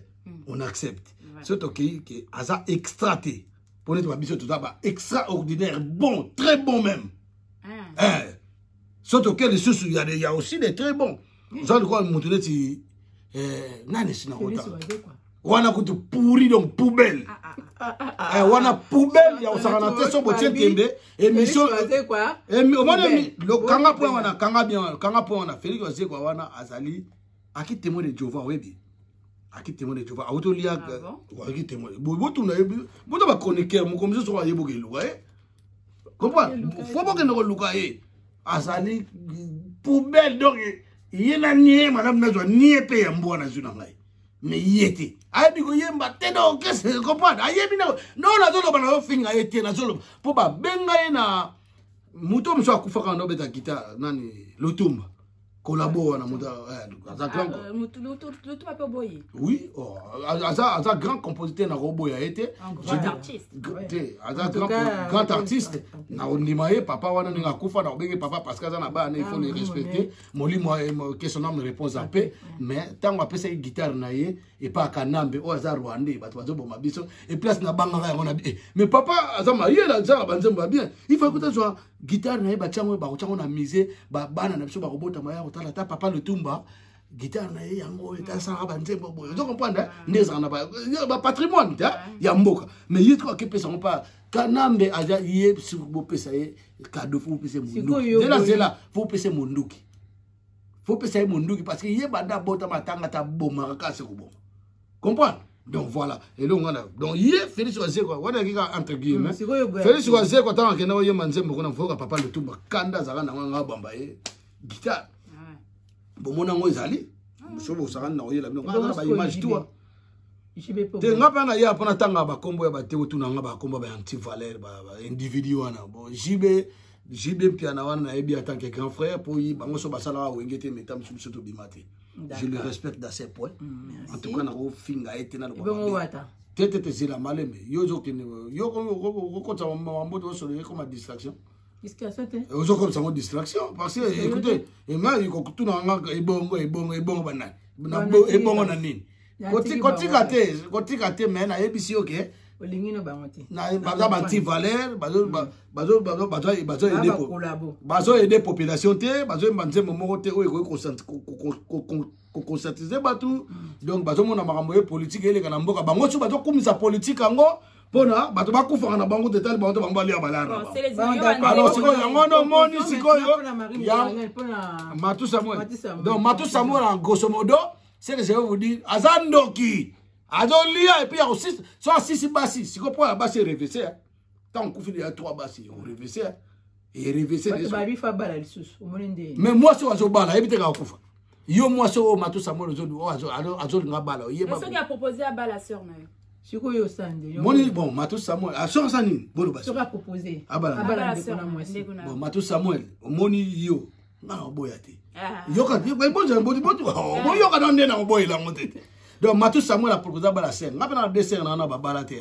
on accepte surtout que aza extraté pour être biso tout ça ba extraordinaire bon très bon même surtout que les sous il y a aussi des très bons ça quoi montrer ti nani sina kota wana kutu pourri donc poubelle wana poubelle ya osakana te so botie tembe émission quoi le kanga point wana kanga bien kanga point wana Félix Ozie quoi wana azali aki témoin de Jéhovah webi aki témoin de Jéhovah auto lia aki témoin botu na yebi botu ba chroniqueur mo comme so yebo ke luka comprends faut pas que ne luka azali poubelle donc yena nie madame na zo nie pe ya mbona zuna ngai mais yete ayebi ko yemba te donc qu'est-ce que comprendre ayebi non la zolo bana finga yete na zolo po ba benga na muto mso akufaka ndo beta guitare nani Lutumba collabo na muta za grand Lutumba pe boyi oui za grand compositeur na roboya été grand artiste aza grand artiste na ondimaye papa wana ninga kufa na obenge papa parce que za na ba il faut le respecter molimo question na me réponse à paix mais tango apesa guitare na ye et pas kanambe o aza rwandais bato bazo bomba biso et place na banga ya ngona mais papa aza marié la za banzemba bien il faut écouter so guitare na ye ba chango ba chango na musée ba bana na biso ba robota maya otala ta papa Lutumba guitare na ye yango eta sa banzemba boyo zo comprendre ndeza na ba patrimoine ya mboka mais yitko akepesa on pas kanambe aja ye sur bo pesa ye cadeau faut pesa munduki c'est là faut pesa munduki faut pesa munduki parce que ye banda bota matanga ta boma ka se ko bon comprendre donc voilà et donc on a donc ye Félix Ozie quoi wana kika entre guillemets Félix Ozie quoi tant que na ye manzembo ko na foka papa Lutumba kanda zaka na nga bamba ye guitare bon mon ngo ezali musobo zaka na oyela bino nga ba image toi te nga pa na ya pona tanga ba kombo ya ba te otuna nga ba kombo ba anti valeur ba individu wana bon JB piana wana na ebi attaque grand frère pour y bango so basala wengete metam surtout bimate je le respecte dans ses points en tout cas na ko finga ete na bon wata tete zila malembe yo zo kene yo ko kota mambo to so comme distraction distraction te yo comme ça distraction parce que écoutez et moi il ko tuna nga ebongo banani na ebongo na nini kotika te mais na ebisi ok olingino bangote na baza banti valeur bazo aider population te bazo mbanze momoko te oyo ko conscientiser batu donc bazo mona makambo ye politique eleka na mboka bango su bazo kumisa politique yango pona bato bakufa na bango total bango bango ali abalana alors siko yango no moni siko yo ya Matou Samuel donc Matou Samuel en grosso modo c'est que je vais vous dire azandoki azolia et puis aussi soit si basi siko po basi révisé Tant qu'on fait il y a 3 basses, on révissait. Et révissait les mais moi, c'est un bala, il était à Koufa. Yo, moi, c'est au Matou Samuel, Azol Ngabala. Mais ce qui a proposé à Bala Sœur, bon, Matou Samuel, à Sœur Sani, bon, ce qu'a proposé. Ah, Bala Sœur, bon, Matou Samuel, Moni Yo, non, Boyati. Yo, quand tu es bon, j'ai un bon, yo, quand on est dans le boy, là, monté. Donc, Matou Samuel a proposé à Bala Sœur. On a pas de dessin, on a Babalate.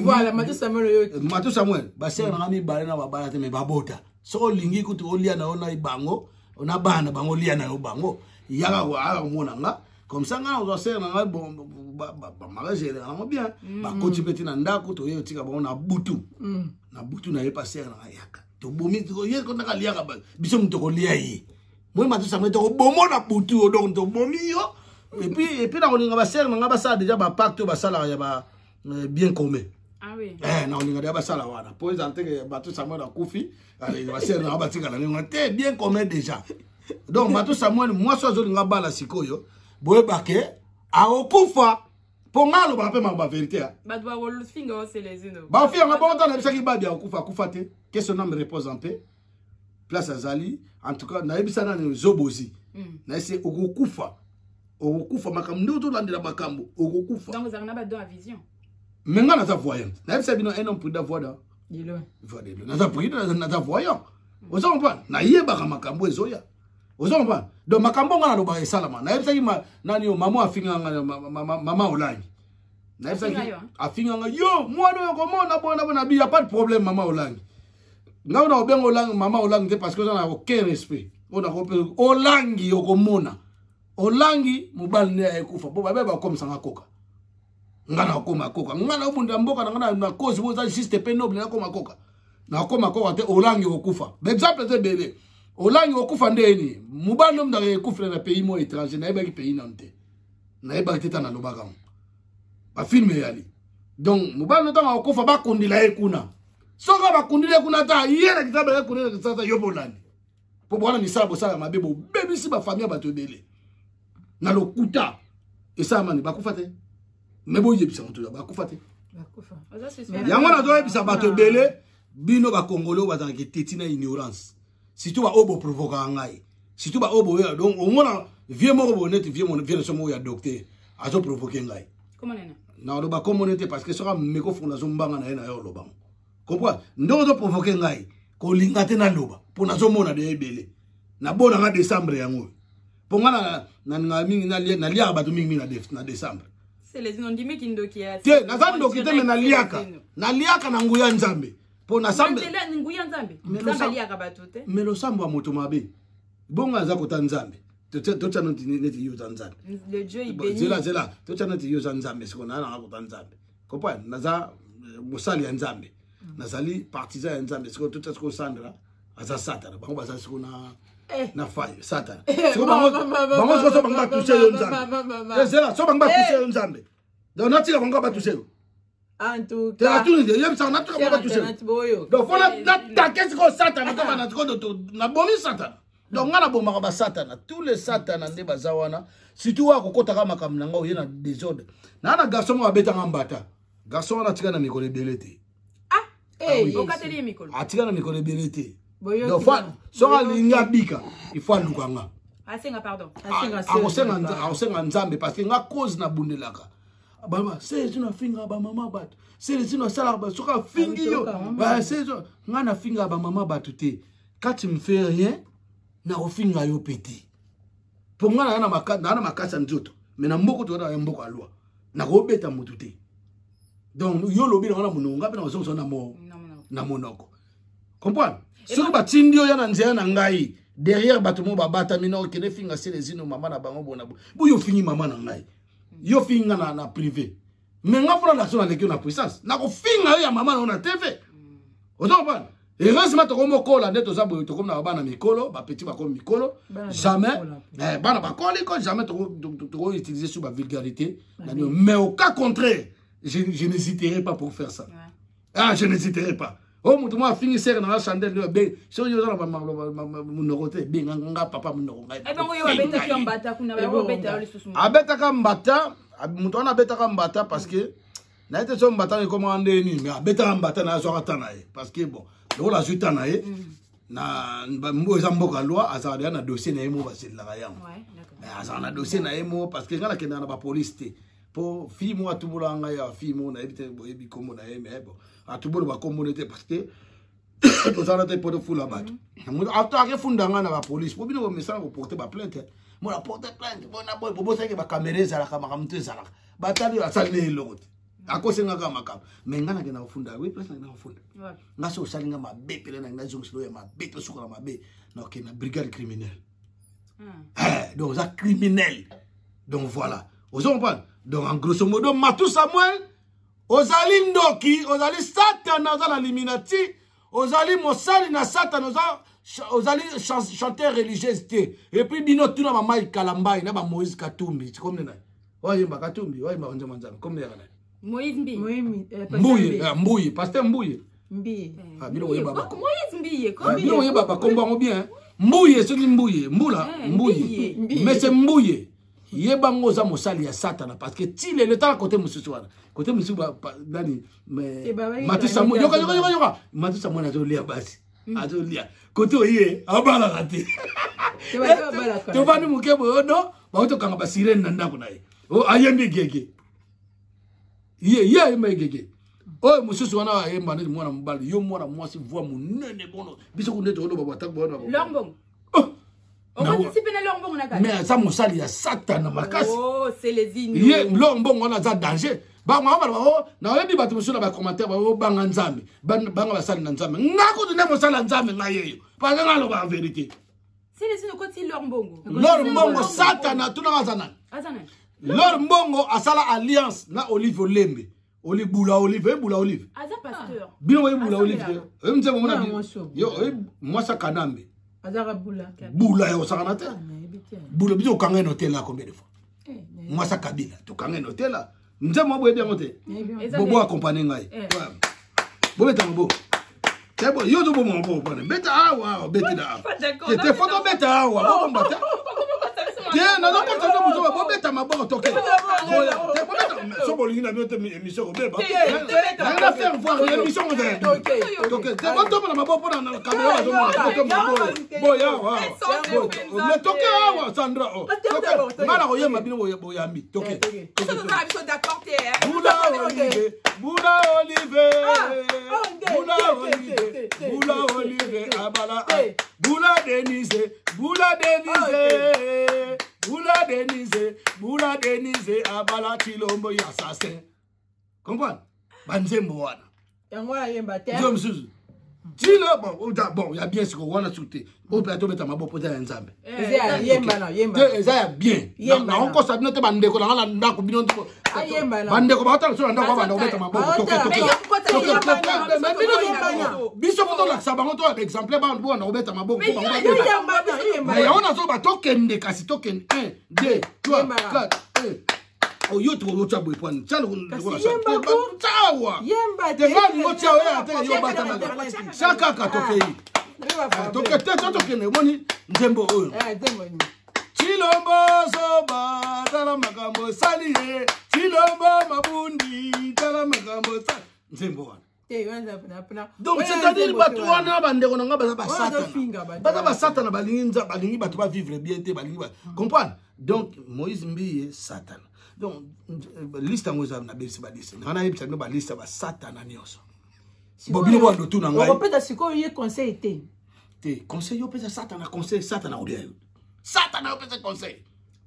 Voilà, Matou Samuel. Matou Samuel, Basser, on a mis Balena Babalate, mais Babota. So, Lingi, quand tu lis, on a Bango, on a Ban, Bango, Liana, Bango. Il y a un monanga. Comme ça, on va faire un bon magasin, on va bien. Quand tu peux t'inanda, quand tu es on a Boutou. Na Boutou n'a pas serré dans la yaka. Tu bomis, tu es quand tu as liaga, bisum te relier. Moi, Matou Samuel, tu as bon na Boutou, donc tu bomis. Et puis là, on a serré, on a ça déjà, pacte, ça là, bien commun. Ah oui. Non, on a ça là, voilà. Pour exemple, Matou Samuel a Koufi, on va serrer, on va tirer la ligne, on bien commun déjà. Donc, Matou Samuel, moi, je suis un bala sikoyo, boye baké, a okufa, pour moi, le bapé m'a vérité. Bah, doit rouler le finger, c'est les unes. Bah, on a bon temps, on a dit que okufa, okufate, que son nom repose en paix, place à Zali, en tout cas, na ebisana ni zobozi, na ese okufa. Okufa makambo tout landela makambo okufa donc vous avez pas de vision mais nga na ta voyant na bisa bino un homme pour d'avoir da dilo na ta pour na ta voyant ozo comprendre na yeba ka makambo ezoya ozo comprendre donc makambo nga na loba esalama na bisa ki nani yo mama afinga nga mama olangi na bisa ki afinga nga yo mwana yo komona bona bi y a pas de problème mama olangi nga na obengo olangi mama olangi parce que on a aucun respect on a repéré olangi yo komona Olangi mobali ne ekufa bo babe ba comme sanga koka ngana koma koka ngana ubunda mboka na cause boza juste pe noble na koma koka na koma koka te olangi okufa exemple te bebe olangi okufa ndeni mobali no mdare ekufa na pays mo étranger na ebaki pays nante na ebaki teta na lobaka ba filme yali donc mobali no tanga okufa ba kundila ekuna soka ba kundila ekuna ta yera kitabe ekuna sasa yobolani po bwana misala bosala mabebo bebi si ba famille ba tobele na lokuta esa mani bakufate mebo yebisa moto bakufate bakufa yango na doye bisa bato bele bino ba congolais bazana ki tetina ignorance surtout ba obo provoquer ngai surtout ba obo ya donc au moins vieux moko bonete vieux somo ya docteur azo provoquer ngai comment nena na do ba communauté parce que sera meko fondation mbanga na yo lobango comprends ndo do provoquer ngai ko lingate na loba pour na zo mona de ebele na bona nga décembre yango Ponga na mingi na liaka batu mingi na décembre. C'est les inondimés qui ndokia. Tie na zando kite me na liaka na nguya nzambe. Po na sambe. Na nguya nzambe. Nzambe liaka batu te. Mais lo sambo moto mabe. Bonga za kota nzambe. To tshano neti yo nzambe. Le Dieu il bénit. Zela to tshano neti yo nzambe siko na na kota nzambe. Comprends? Na za mosali ya nzambe. Na zali partisan ya nzambe siko to tshako sandra aza satana. Bango baza siko na faille satan so bango so banga toucher yo nzambe so banga toucher yo nzambe donc na tira bango ba toucher yo en tout cas tu dis yeb sa na tira bango toucher donc faut na ta qu'est-ce que satan na na ko na bomi satan donc ngana bomaka ba satan tous les satan nde bazawana surtout wa kokota ka makambo nanga o yena désordre na garçon mo abeta ngambata garçon na tika na mikolo belete au kateli mikolo atika na mikolo belete donc soka linga bika il faut lukanga asenga pardon asenga nzambe parce que nga cause na bundelaka baba c'est une finga ba mama bat c'est une sala ba soka fingi yo ba c'est nga na finga ba mama batute quand tu me fais rien na ofinga yo petit pour nga na makasa nzoto mais na mboko to na mboko alwa na ko beta mutute donc yo lobi na mununga pe na so na monoko comprendre sur batindio ya na nzela na ngai derrière batumo babata mino kene finga selezino mama na bango bona bu yo fingi mama na ngai yo finga na privé mais nga fona na sona lekio na puissance na ko finga ya mama na TV ozo ba heureusement to komo kola ndeto za boyo to komna bana mikolo ba petit ba comme mikolo jamais bana ba koli ko jamais to utiliser sur ba vulgarité mais au cas contraire je n'hésiterai pas pour faire ça je n'hésiterai pas. Oh, mutu mwa fini sere na chandelle de be. So yo na ba munorote be nga papa munoro ngai. Bango yo abeta ki mbata kuna ba beta le susu. Abeta ka mbata, mutu ana abeta ka mbata parce que Na été son battant comme en déni, mais à bétan battant à son atanae. Parce que bon, le la suite anae, na mbozambo ka loi, à ça na dossier na emo va c'est la rayam. Mais à ça na dossier na emo parce que ngala kena na ba police té. Pour fille moi tout bola ngaya fille mo na éviter boyebi comme na mais bon, à tout bola ba communauté parce que tout ça na té pour de fou la bat. Mo attaquer fundanga na ba police, pour bino message pour porter ba plainte. Mo la porter plainte, bon na boy pour ça que ba caméra ça la kamera mtu ça la. Ba tali a salé l'autre. Akose ngaka makam mais ngana ke na funda we place na funda ngaso usalinga mabe pele na ngazo ngilo ya mabe to sukala mabe na ke na brigade criminelle donc ça criminel donc voilà vous comprenez donc en grosso modo Matou Samuel ozali ndoki ozali Satan ozali Illuminati ozali mosali na Satan ozali chanteur religieux et puis bino tuna mama Kalambai na ba Moïse Katumbi comme na oyemba Katumbi oyemba manzana comme na Moïse Mbi. Mbouye, pasteur Mbouye. Mbi. Ah, bino oyeba ba. Moïse Mbi, comme bino oyeba ba kombango bien. Mbouye, c'est Mbouye, Mboula, Mbouye. Mais c'est Mbouye. Yeba ngoza mosali ya Satan parce que ti le temps côté mususu wana. Côté mususu dani mais Matou Samuel. Yoka. Matou Samuel azolia basi. Azolia. Côté oye, abala kati. Tu vas nous mukebo no, ba otokanga ba sirene na ndako naye. Oh ayembi gege. Ye megege. Oh mususu wana ayemba ne mwana mbali yo mwana mwasi voix munene bono. Biso kunete odo baba tak bono. Lorbong. On participe na Lorbong na kaka. Mais ça mosali ya Satan na makasi. Oh, c'est les ignos. Ye Lorbong wana za danger. Ba ngamba ba na yebi batu musula ba commentaire ba banga nzambe. Banga basali na nzambe. Ngako tune mosala nzambe ngayeyo. Pa ngalo ba en vérité. C'est les ignos côté Lorbongo. Lorbongo Satan tuna ngazana. Azana. Lord Mbongo asala alliance na Olive Olembe. Bula Olive. Aza pasteur. Bino Bula Olive. Mze mona bi. Yo mwasa Kanambe. Azara Bula. Bula yo sakanate. Bula biso kangena hotel là combien de fois? Mwasa Kabila. To kangena hotel là. Mze mo boye bien hotel. Bobo accompagner ngai. Bobe tambo. C'est bon, yo do bo mo bo. Beta awa, beta da. Te photo beta awa. Bobo mbata. Tiens, non, pas bête à ma bonne toquée. So bolingi na biote émission beba. Na faire voir l'émission de. Donc, t'es bon tomber na ma bonne na caméra de boya wa. Mais toqué wa Sandra. Mala ko yema bino boya mi. Toqué. Ça nous a besoin d'accorder. Bula Olive abala. Bula Denise, abala Chilombo y assassin. Comprends? Banzembo wana. Yangoa yemba te. Dieu m'suzu. Chilo bon, il y a bien ce qu'on a sauté. Au plateau beta mabo poza nzambe. Yemba. Eza bien. Na onko sa binote bandeko na ndako binote. Bandeko ba hotala so ndako ba beta mabo toke. Biso foto la sabango to exemple ba bo na beta mabo. Mais on a so ba tokende kasi tokende 1 2 3 4 Oh, yo tu vas boire point. Chalo chawa. Yemba te ngani ngo chawa ya te yo bata na. Chaka ka tokei. Toke ne moni nzembo oyo. Nzembo ni. Chilombo soba tala makambo saliye. Chilombo mabundi tala makambo sali. Nzembo wana. Donc c'est-à-dire batu wana bandeko na ngaba ba Satan. Ba Satan balingi batu ba vivre bien te balingi ba. Comprendre? Donc Moïse Mbi Satan. Donc liste ngoza na besi ba liste. Na yebisa no ba liste ba Satan nyonso. Bobino wa ndo tuna ngai. On peut siko ye conseil te. Te conseil yo pesa Satan na conseil Satan na odia yo. Satan na pesa conseil.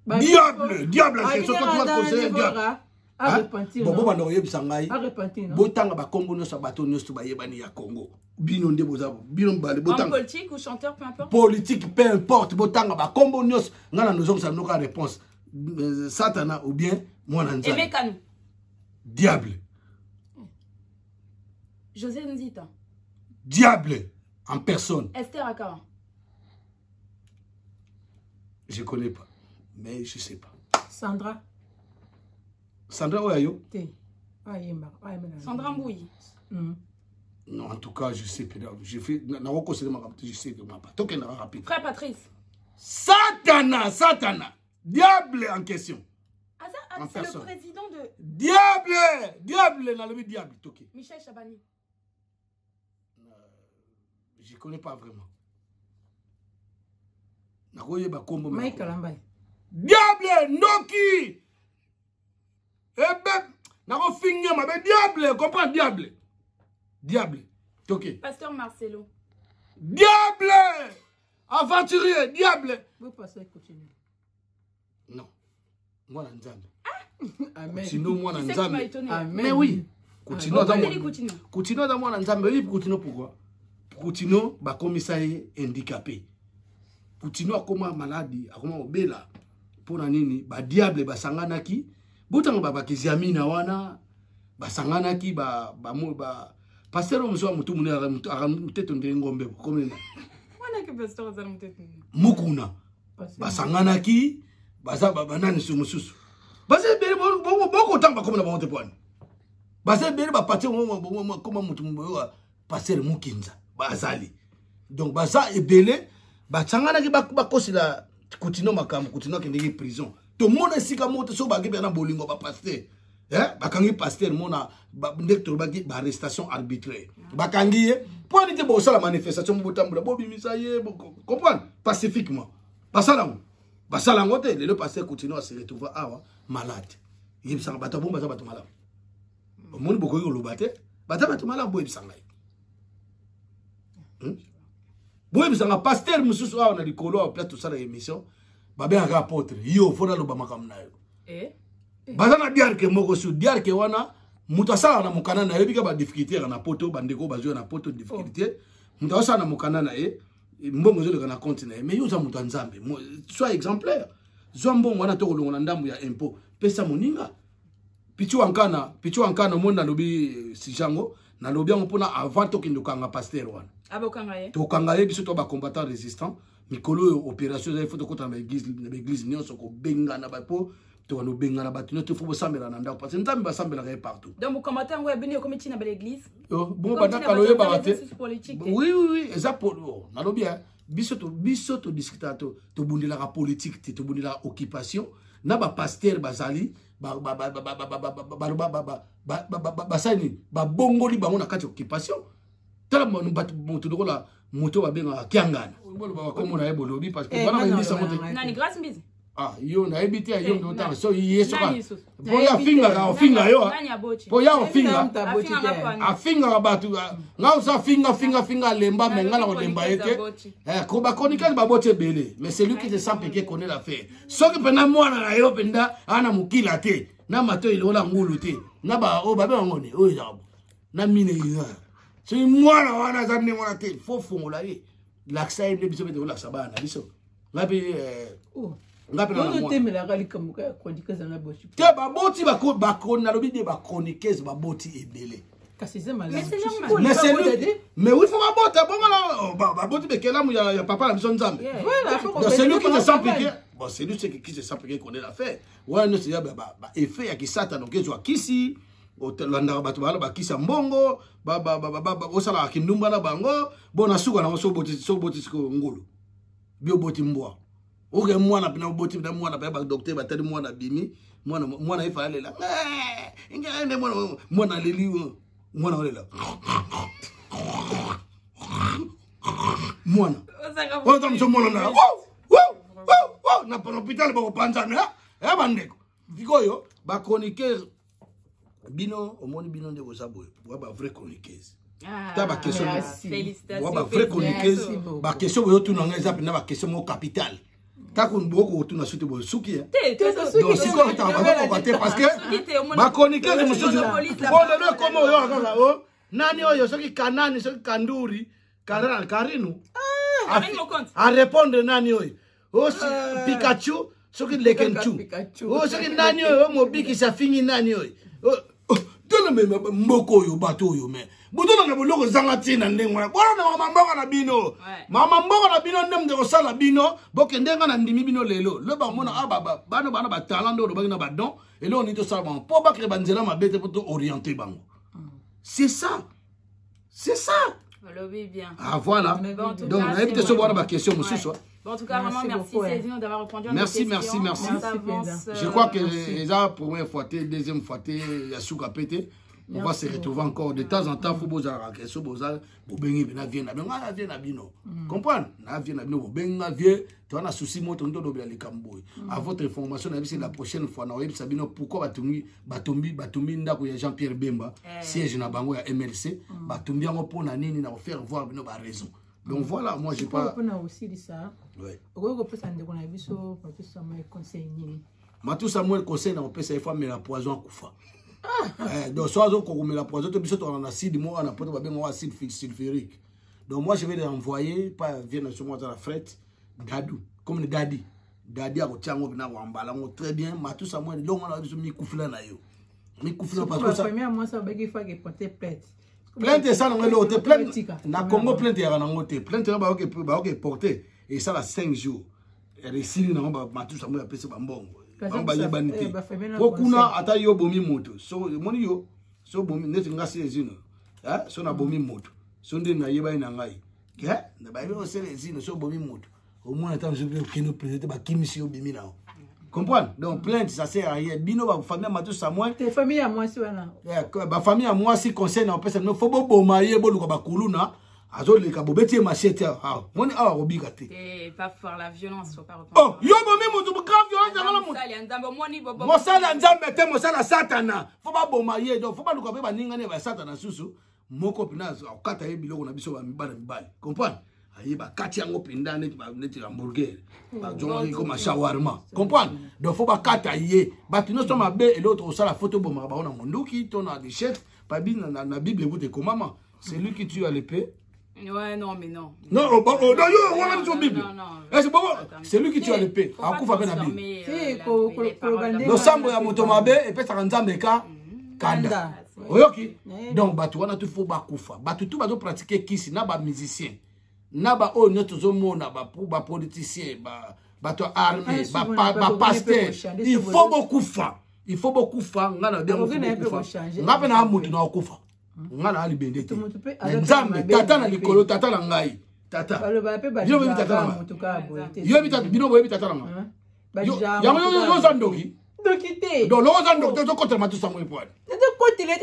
Diable que surtout tu vas conseiller diable. Arrepentir. Bobo ba no yebisa ngai. Arrepentir. Botanga ba kombo no sabato nyonso ba yebani ya Congo. Bino nde bozabo. Bino mbale botanga. Politique ou chanteur peu importe. Politique peu importe botanga ba kombo nyonso ngana nous sommes nous réponse. Satana ou bien mwana nzambe. Et Mekano. Diable. José Nzita. Diable en personne. Esther Akara. Je connais pas, mais je sais pas. Sandra. Sandra Oyayo. Sandra Mbouyi. Non, en tout cas, je sais pas. Je fais. Je sais pas. Toké n'a rapide. Frère Patrice. Satana. Diable en question. c'est le personne. président de... Diable, dans le diable, ok. Michel Chabani. Je ne connais pas vraiment. Mike Kalambay. Diable, Noki. Nako finir ma diable, comprends diable. Diable. OK. Pasteur Marcelo. Diable. Aventurier, diable. Vous passez continue. Non. Moi na nzambe. Amen. Sinon moi na C'est ça qui m'a nzambe. étonné. Amen. Mais oui. Coutinho dans moi. Coutinho dans moi na nzambe, oui Coutinho pourquoi? Coutinho ba commissaire handicapé. Coutinho akoma malade, akoma obela. Pona nini ba diable basanganaki. Butanga ba bakiziamina wana basanganaki ba pasteur mso mutu munera muteto ndengombe komena. Wana ke pasteur za muteto. Mukuna. Basanganaki baza banani sumususu. Base bere boko tamba komena ba montepone. Base bere ba patie koma mutu mboyo pasteur Mukinza bazali. Donc baza ebele basanganaki bakosila Coutinho makambo Coutinho kendeki prison. To mona sika moto so bagi bena bolingo ba pasteur. Bakangi pasteur mona ndekto bagi ba arrestation arbitraire. Bakangi pour nite bo sala manifestation mbotambula bo bimisa ye comprendre pacifiquement. Basala ngote le pasteur Coutinho se retrouve awa malade. Yebisanga bata bomba za bata malade. Omoni boko yo lobate bata malade bo yebisanga. Bo yebisanga pasteur mususu awa na likolo a plateau sala émission. Babe un apôtre yo fona lo bamakam na yo bazana diarke moko su diarke wana mutasala na mukana na yebika ba difficulté na poto bandeko bazo na poto difficulté mutasala na mukana na mbongo zo na compte na mais yo za mutu nzambe soit exemplaire zo mbongo wana to kolonga ndambu ya impôt pesa moninga pichu ankana mona lobi sijango na lobi ngo pona avant to kindukanga pasteur wana abokanga ye to kanga ye biso to ba combattant résistant Mikolo opération il faut que tu aies l'église nyonso ko benga na bapo to no benga na batu to faut sambela na ndako parce que ntambi basambela partout. Donc vous commentez ngo bini ko mitina ba l'église. Bon bana kaloye barate. Oui, exact pour na lo bien biso to discutato to bundela la politique to bundela occupation na ba pasteur bazali basani ba bongoli bango na kati occupation. Tala moto dokola moto ba benga kiangana ba komona e bolobi parce que bana ba ndisa moto nani grâce mbizi yo na ebiti ya yo ndo ta so yeso ba boya finga yo nani abochi boya finga batu nga usa finga lemba menga na lemba ete ko ba konika ba boche belé mais c'est lui qui se sent que connaît l'affaire so que pena mwana na yo penda ana mukila te na mato ilola ngulu te na ba o ba be ngone o yabo na mine ina c'est moi là on a jamais mon tête faut fongola l'accès est biso beto l'accès bana biso ngapi ngapi na mo teme la gali kamuka chroniqueuse na bochi te ba boti ba na lobi de ba chroniqueuse ba boti ebele kasi c'est malade mais c'est lui mais oui faut ba bota bon ba boti bekela mu ya papa la biso nzambe voilà faut que c'est lui qui se sent piqué bon c'est lui qui se sent piqué connaît l'affaire ouais non c'est ba effet ya kisata donc ezwa kisi landa batu bala bakisa mbongo osala kindumba na bango bona suka na so boti ko ngolo bio boti mbwa oke mwana pina boti na mwana ba docteur ba tadi mwana bimi mwana ifa lela inga ende mwana leliwo mwana lela mwana oza mso mwana na na hôpital ba panzana bandeko vikoyo ba chroniqueur bino omoni bino ndeko sabo ba vrai chroniqueuse ta ba question ba vrai chroniqueuse ba question boyo tuna ngeza pena ba question mo capital ta ko mboko tuna suti bo suki donc siko ta ba ko te parce que ba chroniqueuse mususu ko le komo yo kaka o nani oyo soki kanani soki kanduri karinu a répondre nani oyo o Pikachu soki lekenchu o soki nani oyo mobiki sa fingi nani oyo tele me mboko yo bato yo me butona na boloko zanga tina ndengwa bona na mama na bino mama mboko na bino ndem de kosala bino boke ndenga na ndimi bino lelo le ba mona bana ba talent do ba na ba don et là on est to sala bon po ba kre banzela mabete pour orienter bango c'est ça lobby bien voilà donc on a évité ce voir ba question monsieur Bon, en tout cas, vraiment, merci Céline d'avoir répondu à nos questions. Merci. Je crois que les a première fois, deuxième fois, il y a Souka pété. On va se retrouver encore de temps en temps. Il faut que vous question pour venir comprendre. Tu as un souci, à votre information, c'est la prochaine fois. Pourquoi Batumbi Jean-Pierre Bemba, siège na bango ya MLC, Batumbi pour faire voir nos raisons. Donc voilà, moi j'ai pas. Aussi ça. Ouais. Matou Samuel conseil na opesa il faut mettre la poison à Koufa. Donc soit on met la poison, tu biso on a acide moi on a peut ba acide sulfurique. Donc moi je vais les envoyer pas vient sur moi dans la frette Dadou comme le Dadi. Dadi a kotiango bina wambala ngo très bien. Matou Samuel long on a biso mi koufla na yo. Mi koufla parce que ça première moi ça bagi fa que porter plainte. Plainte ça na ngelo te plainte na Congo plainte ya na ngote. Plainte ba OK porter et ça la 5 jours. Et les signes na ba Matou Samuel apesa ba mbongo. Kuna ata yo bomi moto so moni yo so bomi neti ngasi ezino so na bomi moto so ndi na yeba ina ngai na ba yo sele ezino so bomi moto au moins ata je veux que nous présenter ba kimisi yo bimi na comprendre donc plainte ça sert à rien bino ba famille Matou Samuel tes famille à moi si wana ba famille à moi si conseil na pesa no fo bo bomaye bo luka ba kuluna azoli ka bobeti machete moni awa robika te et pas faire la violence faut pas reprendre oh yo bomi moto grave violence ngala moto mosala nzambe te mosala satana faut ba bomaye donc faut ba luka pe ba ninga ne ba satana susu moko pinazo okata ye biloko na biso ba mibala mibali comprendre ayi ba kati yango pinda neti hamburger ba jonga ko ma shawarma comprendre donc faut ba kata ye ba tino so mabe et l'autre osala photo bomaka ba ona monduki tona de chef pa bi na bible écoute comment c'est lui qui tue à l'épée. Ouais, non, mais non. Non, c'est lui qui tue à l'épée. Le sambo ya motomabe et puis ça nzambe ka kanda. Oyoki. Donc batu wana tu faut ba kufa. Batu tu ba do pratiquer kisi na ba musicien. Na ba o noto zo mona ba politicien ba to armé ba pasteur. Il faut beaucoup fa. Il faut beaucoup fa ngana de beaucoup fa. Ngapa na mutu na okufa. Ngana ali bendete nzambe tata na likolo tata na ngai tata yo bi tata na yo bi tata bino boyebi tata na yo yo zandoki dokité do lo zandoki to côté Matou Samuel poil de côté là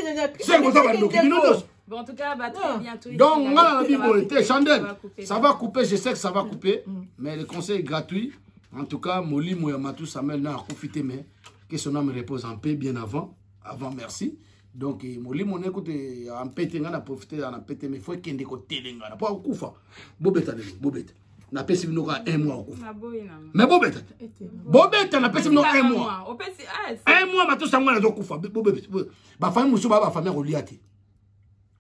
c'est comme ça bandoki bino dos bon en tout cas bah très bientôt donc ngana na bibo était chandelle ça va couper je sais que ça va couper mais le conseil est gratuit en tout cas molimo ya Matou Samuel na profiter mais que son âme repose en paix bien avant merci. Donc, mon écoute, en pété, on a profité, on a pété, mais il faut qu'il y ait des côtés, on a pas au coup. Bobeta, on a pété, on a 1 mois au coup. Mais Bobeta, on a pété, on a 1 mois. 1 mois, Matou Samuel a au coup. Ma famille, ma famille, on l'a dit.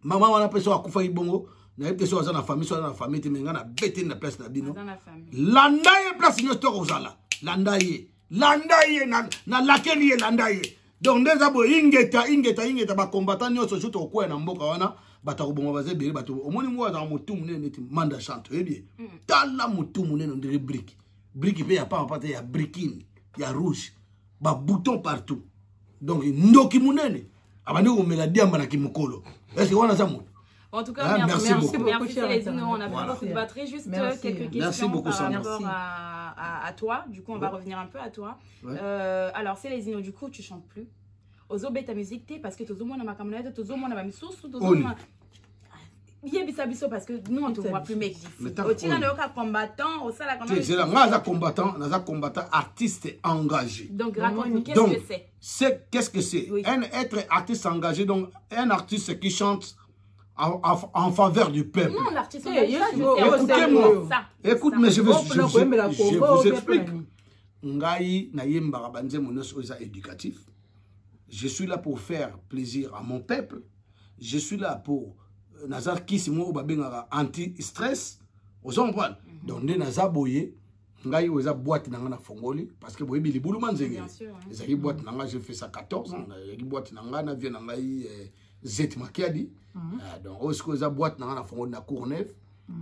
Maman, on a pété, on a coup, bongo. Na yete so na famille so na famille te menga na bete na place na bino. Landaye place no store ozala. Landaye na lakeli landaye. Donc des abo ingeta ba combattant nyoso chuto okwe na mboka wana batakubonga bazebiri batu omoni mwa za mutu munene ti manda chanto bien tala mutu munene ndiri brique pe ya pa te ya briquine ya rouge ba bouton partout donc ndoki munene abandi ko mela diamba na kimukolo est-ce que wana za mutu. En tout cas, merci beaucoup. Céline, on a fait beaucoup de batterie. Juste quelques questions par rapport à toi. Du coup, on va revenir un peu à toi. Alors, Céline, du coup, tu chantes plus. Ozo beta musique, parce que tu as ma camarade, tu as ma missoussou, tu as parce que nous, on ne te voit plus, mec. Tu as un combattant, au sein de la combattant, artiste engagé. Donc, raconte-nous, qu'est-ce que c'est? Qu'est-ce que c'est? Être artiste engagé, donc un artiste qui chante en faveur du peuple. Non, l'artiste, écoutez-moi. Écoute, mais je vous explique. Ngai na yemba banze monos oza éducatif. Je suis là pour faire plaisir à mon peuple. Je suis là pour nazar kisimo babenga anti-stress. Aux hommes donc ne nazar boye ngai oza boîte na fongoli parce que boye bili boulou manzenge. Ezaki boîte nanga j'ai fait ça 14 ans. Ezaki boîte nanga na vient ngai Zet Makiadi. Donc osko za boîte nanga na fongoli na Courneuve.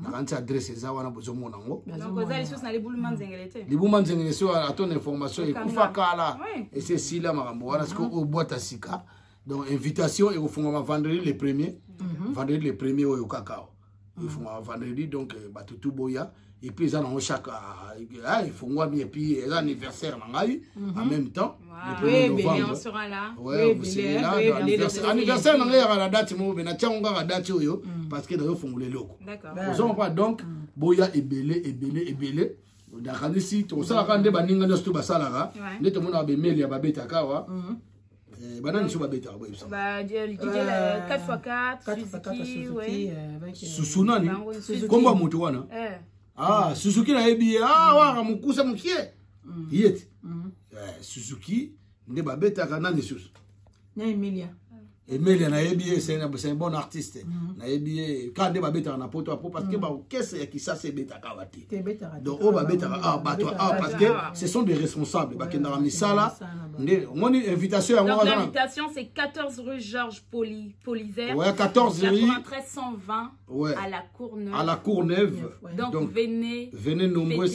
Quand tu adresses ça, on a besoin de mon ango. Donc, vous avez les choses dans les boules manzengelete. Les boules manzengelete, à ton information, et Koufakala. Et c'est si là, Maramboa, ce qu'on boit à Sika. Donc, invitation, et au fond, on va vendredi les premiers. Vendredi les premiers au cacao. Ils font vendredi, donc, Batutu Boya. et puis ils ont chaque ils font moi et puis ils ont anniversaire en même temps. Oui, on sera là. Ouais, vous serez là. Anniversaire à la date parce que nous font les locaux. D'accord. Donc boya ebele. D'accord, ici on sala kande baninga ndo basala ne to mona be mail ya babeta kawa. Banane sur babeta ba yebsa. Ba DJ 4x4 Suzuki Susunani komba moto wana. Ah, Suzuki na ebi wa mukusa mukie. Yeti. Suzuki ne babeta kana ni sus. Na Emilia. Emilia na ebi c'est un bon artiste. Na ebi quand de babeta na poto parce que ba orchestre ya kisa c'est beta kawati. Donc o babeta parce que ce sont des responsables ba kenda misala. Mon invitation à moi. L'invitation c'est 14 rue Georges Polizère. Ouais, 14 rue 93 120 à la Courneuve. À la Courneuve. Donc venez nombreux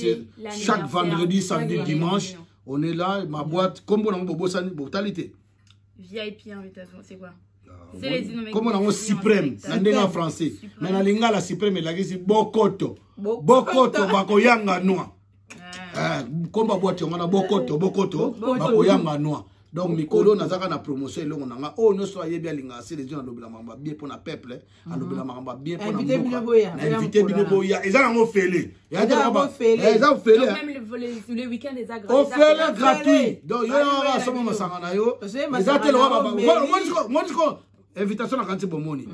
chaque vendredi, samedi, dimanche. On est là, ma boîte, comme on a bobo brutalité. VIP invitation, c'est quoi? C'est les innommés. Comme on a Suprême, en français. Mais dans l'ingala, la Suprême, il a dit Bokoto. Bokoto, Bakoyanga Noa. Comme ma boîte, on a Bokoto, Bakoyanga Noa. Donc, Mikolo, on a une promotion, on a oh, ne soyez bien linga, c'est les gens qui bien pour le peuple, bien pour invité Binoboya. Ils ont fait ils ont fait même le week-end des agrafes. On fait le gratuit. Donc, il y a un moment où ils ont invitation à quand c'est bon moni.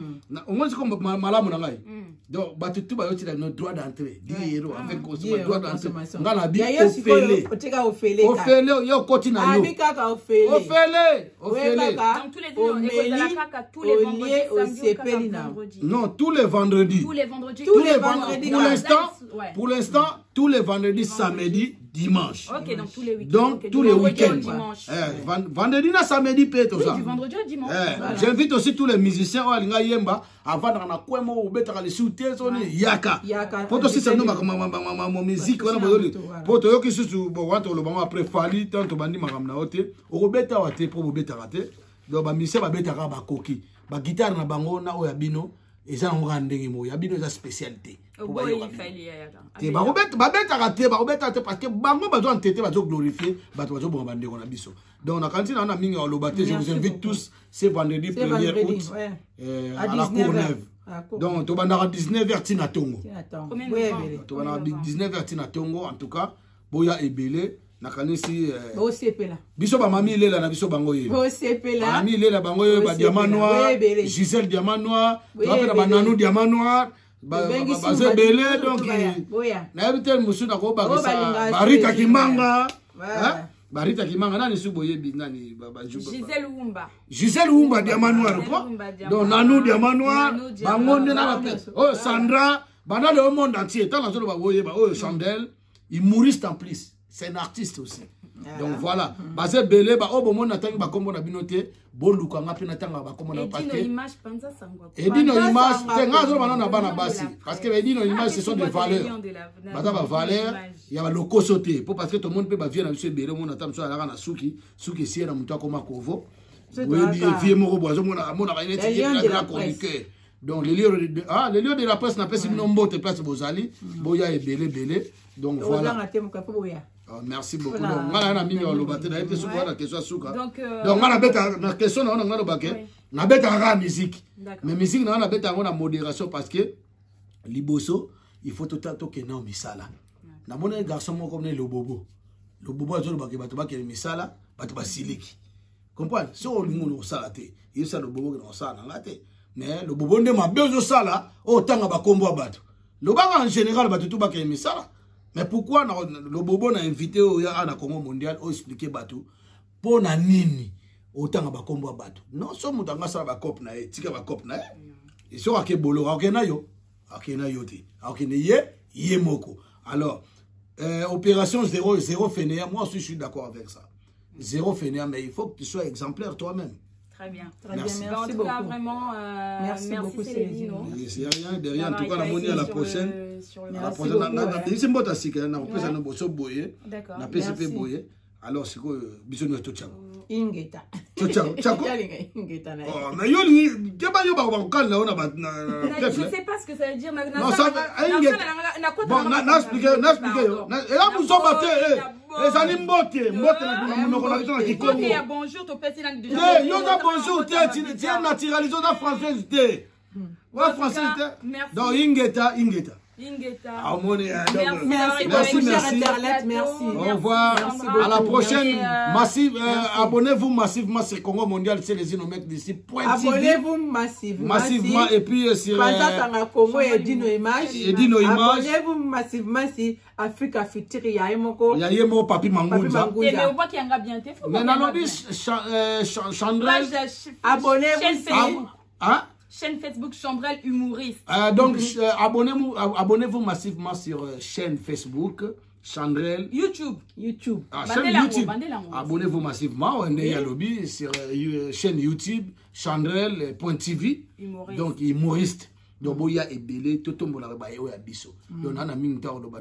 On m'a dit comme malamu na ngai. Donc batutu ba yoti notre droit d'entrée. 10 € avec droit d'entrée. Ngala bi ofele. Ofele yo koti na yo. Ofele. Donc tous les jours de la caca tous les vendredis. Non, tous les vendredis. Pour l'instant, tous les vendredis, samedi, dimanche. OK, donc tous les week-ends. Donc tous les week-ends. Vendredi na samedi peut tout ça. Du vendredi au dimanche. J'invite aussi tous les musiciens à Yemba avant dans la Kwemo ou Betara les soutiens Yaka. Pour aussi ça nous ma musique voilà pour toi qui sous bon le bon après Fali tant to bandi makamna ote o beta wate pour Betara te donc ba musicien ba Betara ba koki ba guitare na bango na o yabino et ça on rendenge mo yabino sa spécialité. Te ba Betara te parce que bango ba doit entêter ba glorifier ba to bon bande on a biso. Donc, on a quand on a mis en lobaté, je vous invite tous ce vendredi 1er août à la Courneuve. Donc, on va à 19h à Tongo. On va à 19h à Tongo, en tout cas. Boya et Belé. Nakanisi. Biso ba mami lela na biso bango ye. Mami lela bango ye ba diamant noir. Gisèle diamant noir. Tu vas ba nanou diamant noir. Bazé Belé donc. Na habité musu na ko ba Barita Kimanga. Barita Kimanga nani suboye binani Gisèle Oumba. Gisèle Oumba diamant noir quoi. Donc nanou diamant noir. Bangonde na la oh Sandra, bana le monde entier. Tant la zone ba boye ba oh Chandel, humoriste en plus. C'est un artiste aussi. Donc voilà. Basé Belé ba oh bon monde attend ba kombo na binoté, bon luka ngapi na tanga ba kombo na parce que. Et dit nos images, tenga zo bana na bana basi parce que dit nos images ce sont des valeurs. Bata ba valeur, il y a le kosoté pour parce que tout le monde peut ba venir na monsieur Belé mon attend so ala na suki si na muto akoma kovo. Oui, vie moko bozo mona ba ineti la chroniqueur. Donc les lieux de la presse n'a pas si nombre de place bozali, boya et Belé. Donc voilà. Oh, merci beaucoup. Donc, on a mis le bateau. On a été souvent la question souka. Donc, on a la question on a le baquet. On a bête la musique. Mais musique, on a bête la modération parce que liboso, il faut tout le temps que non misala. Na mon garçon comme le bobo. Le bobo a toujours baquet bateau baquet misala, bateau basiliki. Comprends? Si on lui montre ça la té, il ça le bobo dans ça na té. Mais le bobo ne m'a besoin ça là, autant à combo bateau. Le baga en général bateau tout baquet misala. Mais pourquoi le bobo n'a invité au Congo mondial au expliquer bateau pour na nini autant ba kombo bateau non so mutanga sa ba cop na tika ba cop na et so akebolo akena yo te akene ye moko alors opération 0 fainéant moi aussi je suis d'accord avec ça 0 fainéant mais il faut que tu sois exemplaire toi-même. Très bien. Merci. En tout cas, vraiment, merci beaucoup, Céline. C'est rien, de rien. En tout cas, la monnaie à la prochaine. La prochaine, c'est bon, t'as si que na pesa na boye. D'accord. Na PCP boye. Alors, c'est quoi, bisous nous tout ça. Ingeta. Tchako. Ingeta na. Oh, mais yoli, keba yo ba kan là on a Je sais pas ce que ça veut dire. Non, ça bon, n'a expliqué yo. Et là nous sommes battés. Les animaux na monoko na kitona kikongo. Bonjour to petit langue du Eh, yo da bonjour tu es naturalisé na français té. Ouais, français té. Donc Ingeta. Ah, merci. Au revoir. À la prochaine. Abonnez-vous massivement sur Congo Mondial, c'est les Inomec d'ici. Abonnez-vous massivement. Et puis sur Congo et Dino Image. Abonnez-vous massivement sur Africa Future. Il y a un papi Mangounda. Et mais on voit qu'il y a un bien. Mais Nalobi Chandrel. Abonnez-vous. Hein? Chaîne Facebook Chambrel Humoriste. Donc, abonnez-vous massivement sur chaîne Facebook Chandrel. YouTube. Chaîne YouTube. Abonnez-vous massivement. On est à lobby sur chaîne YouTube Chandrel.tv. Donc, humoriste. Donc, il y a Ebele, tout le monde a biso. Donc, on a mis un temps. Donc,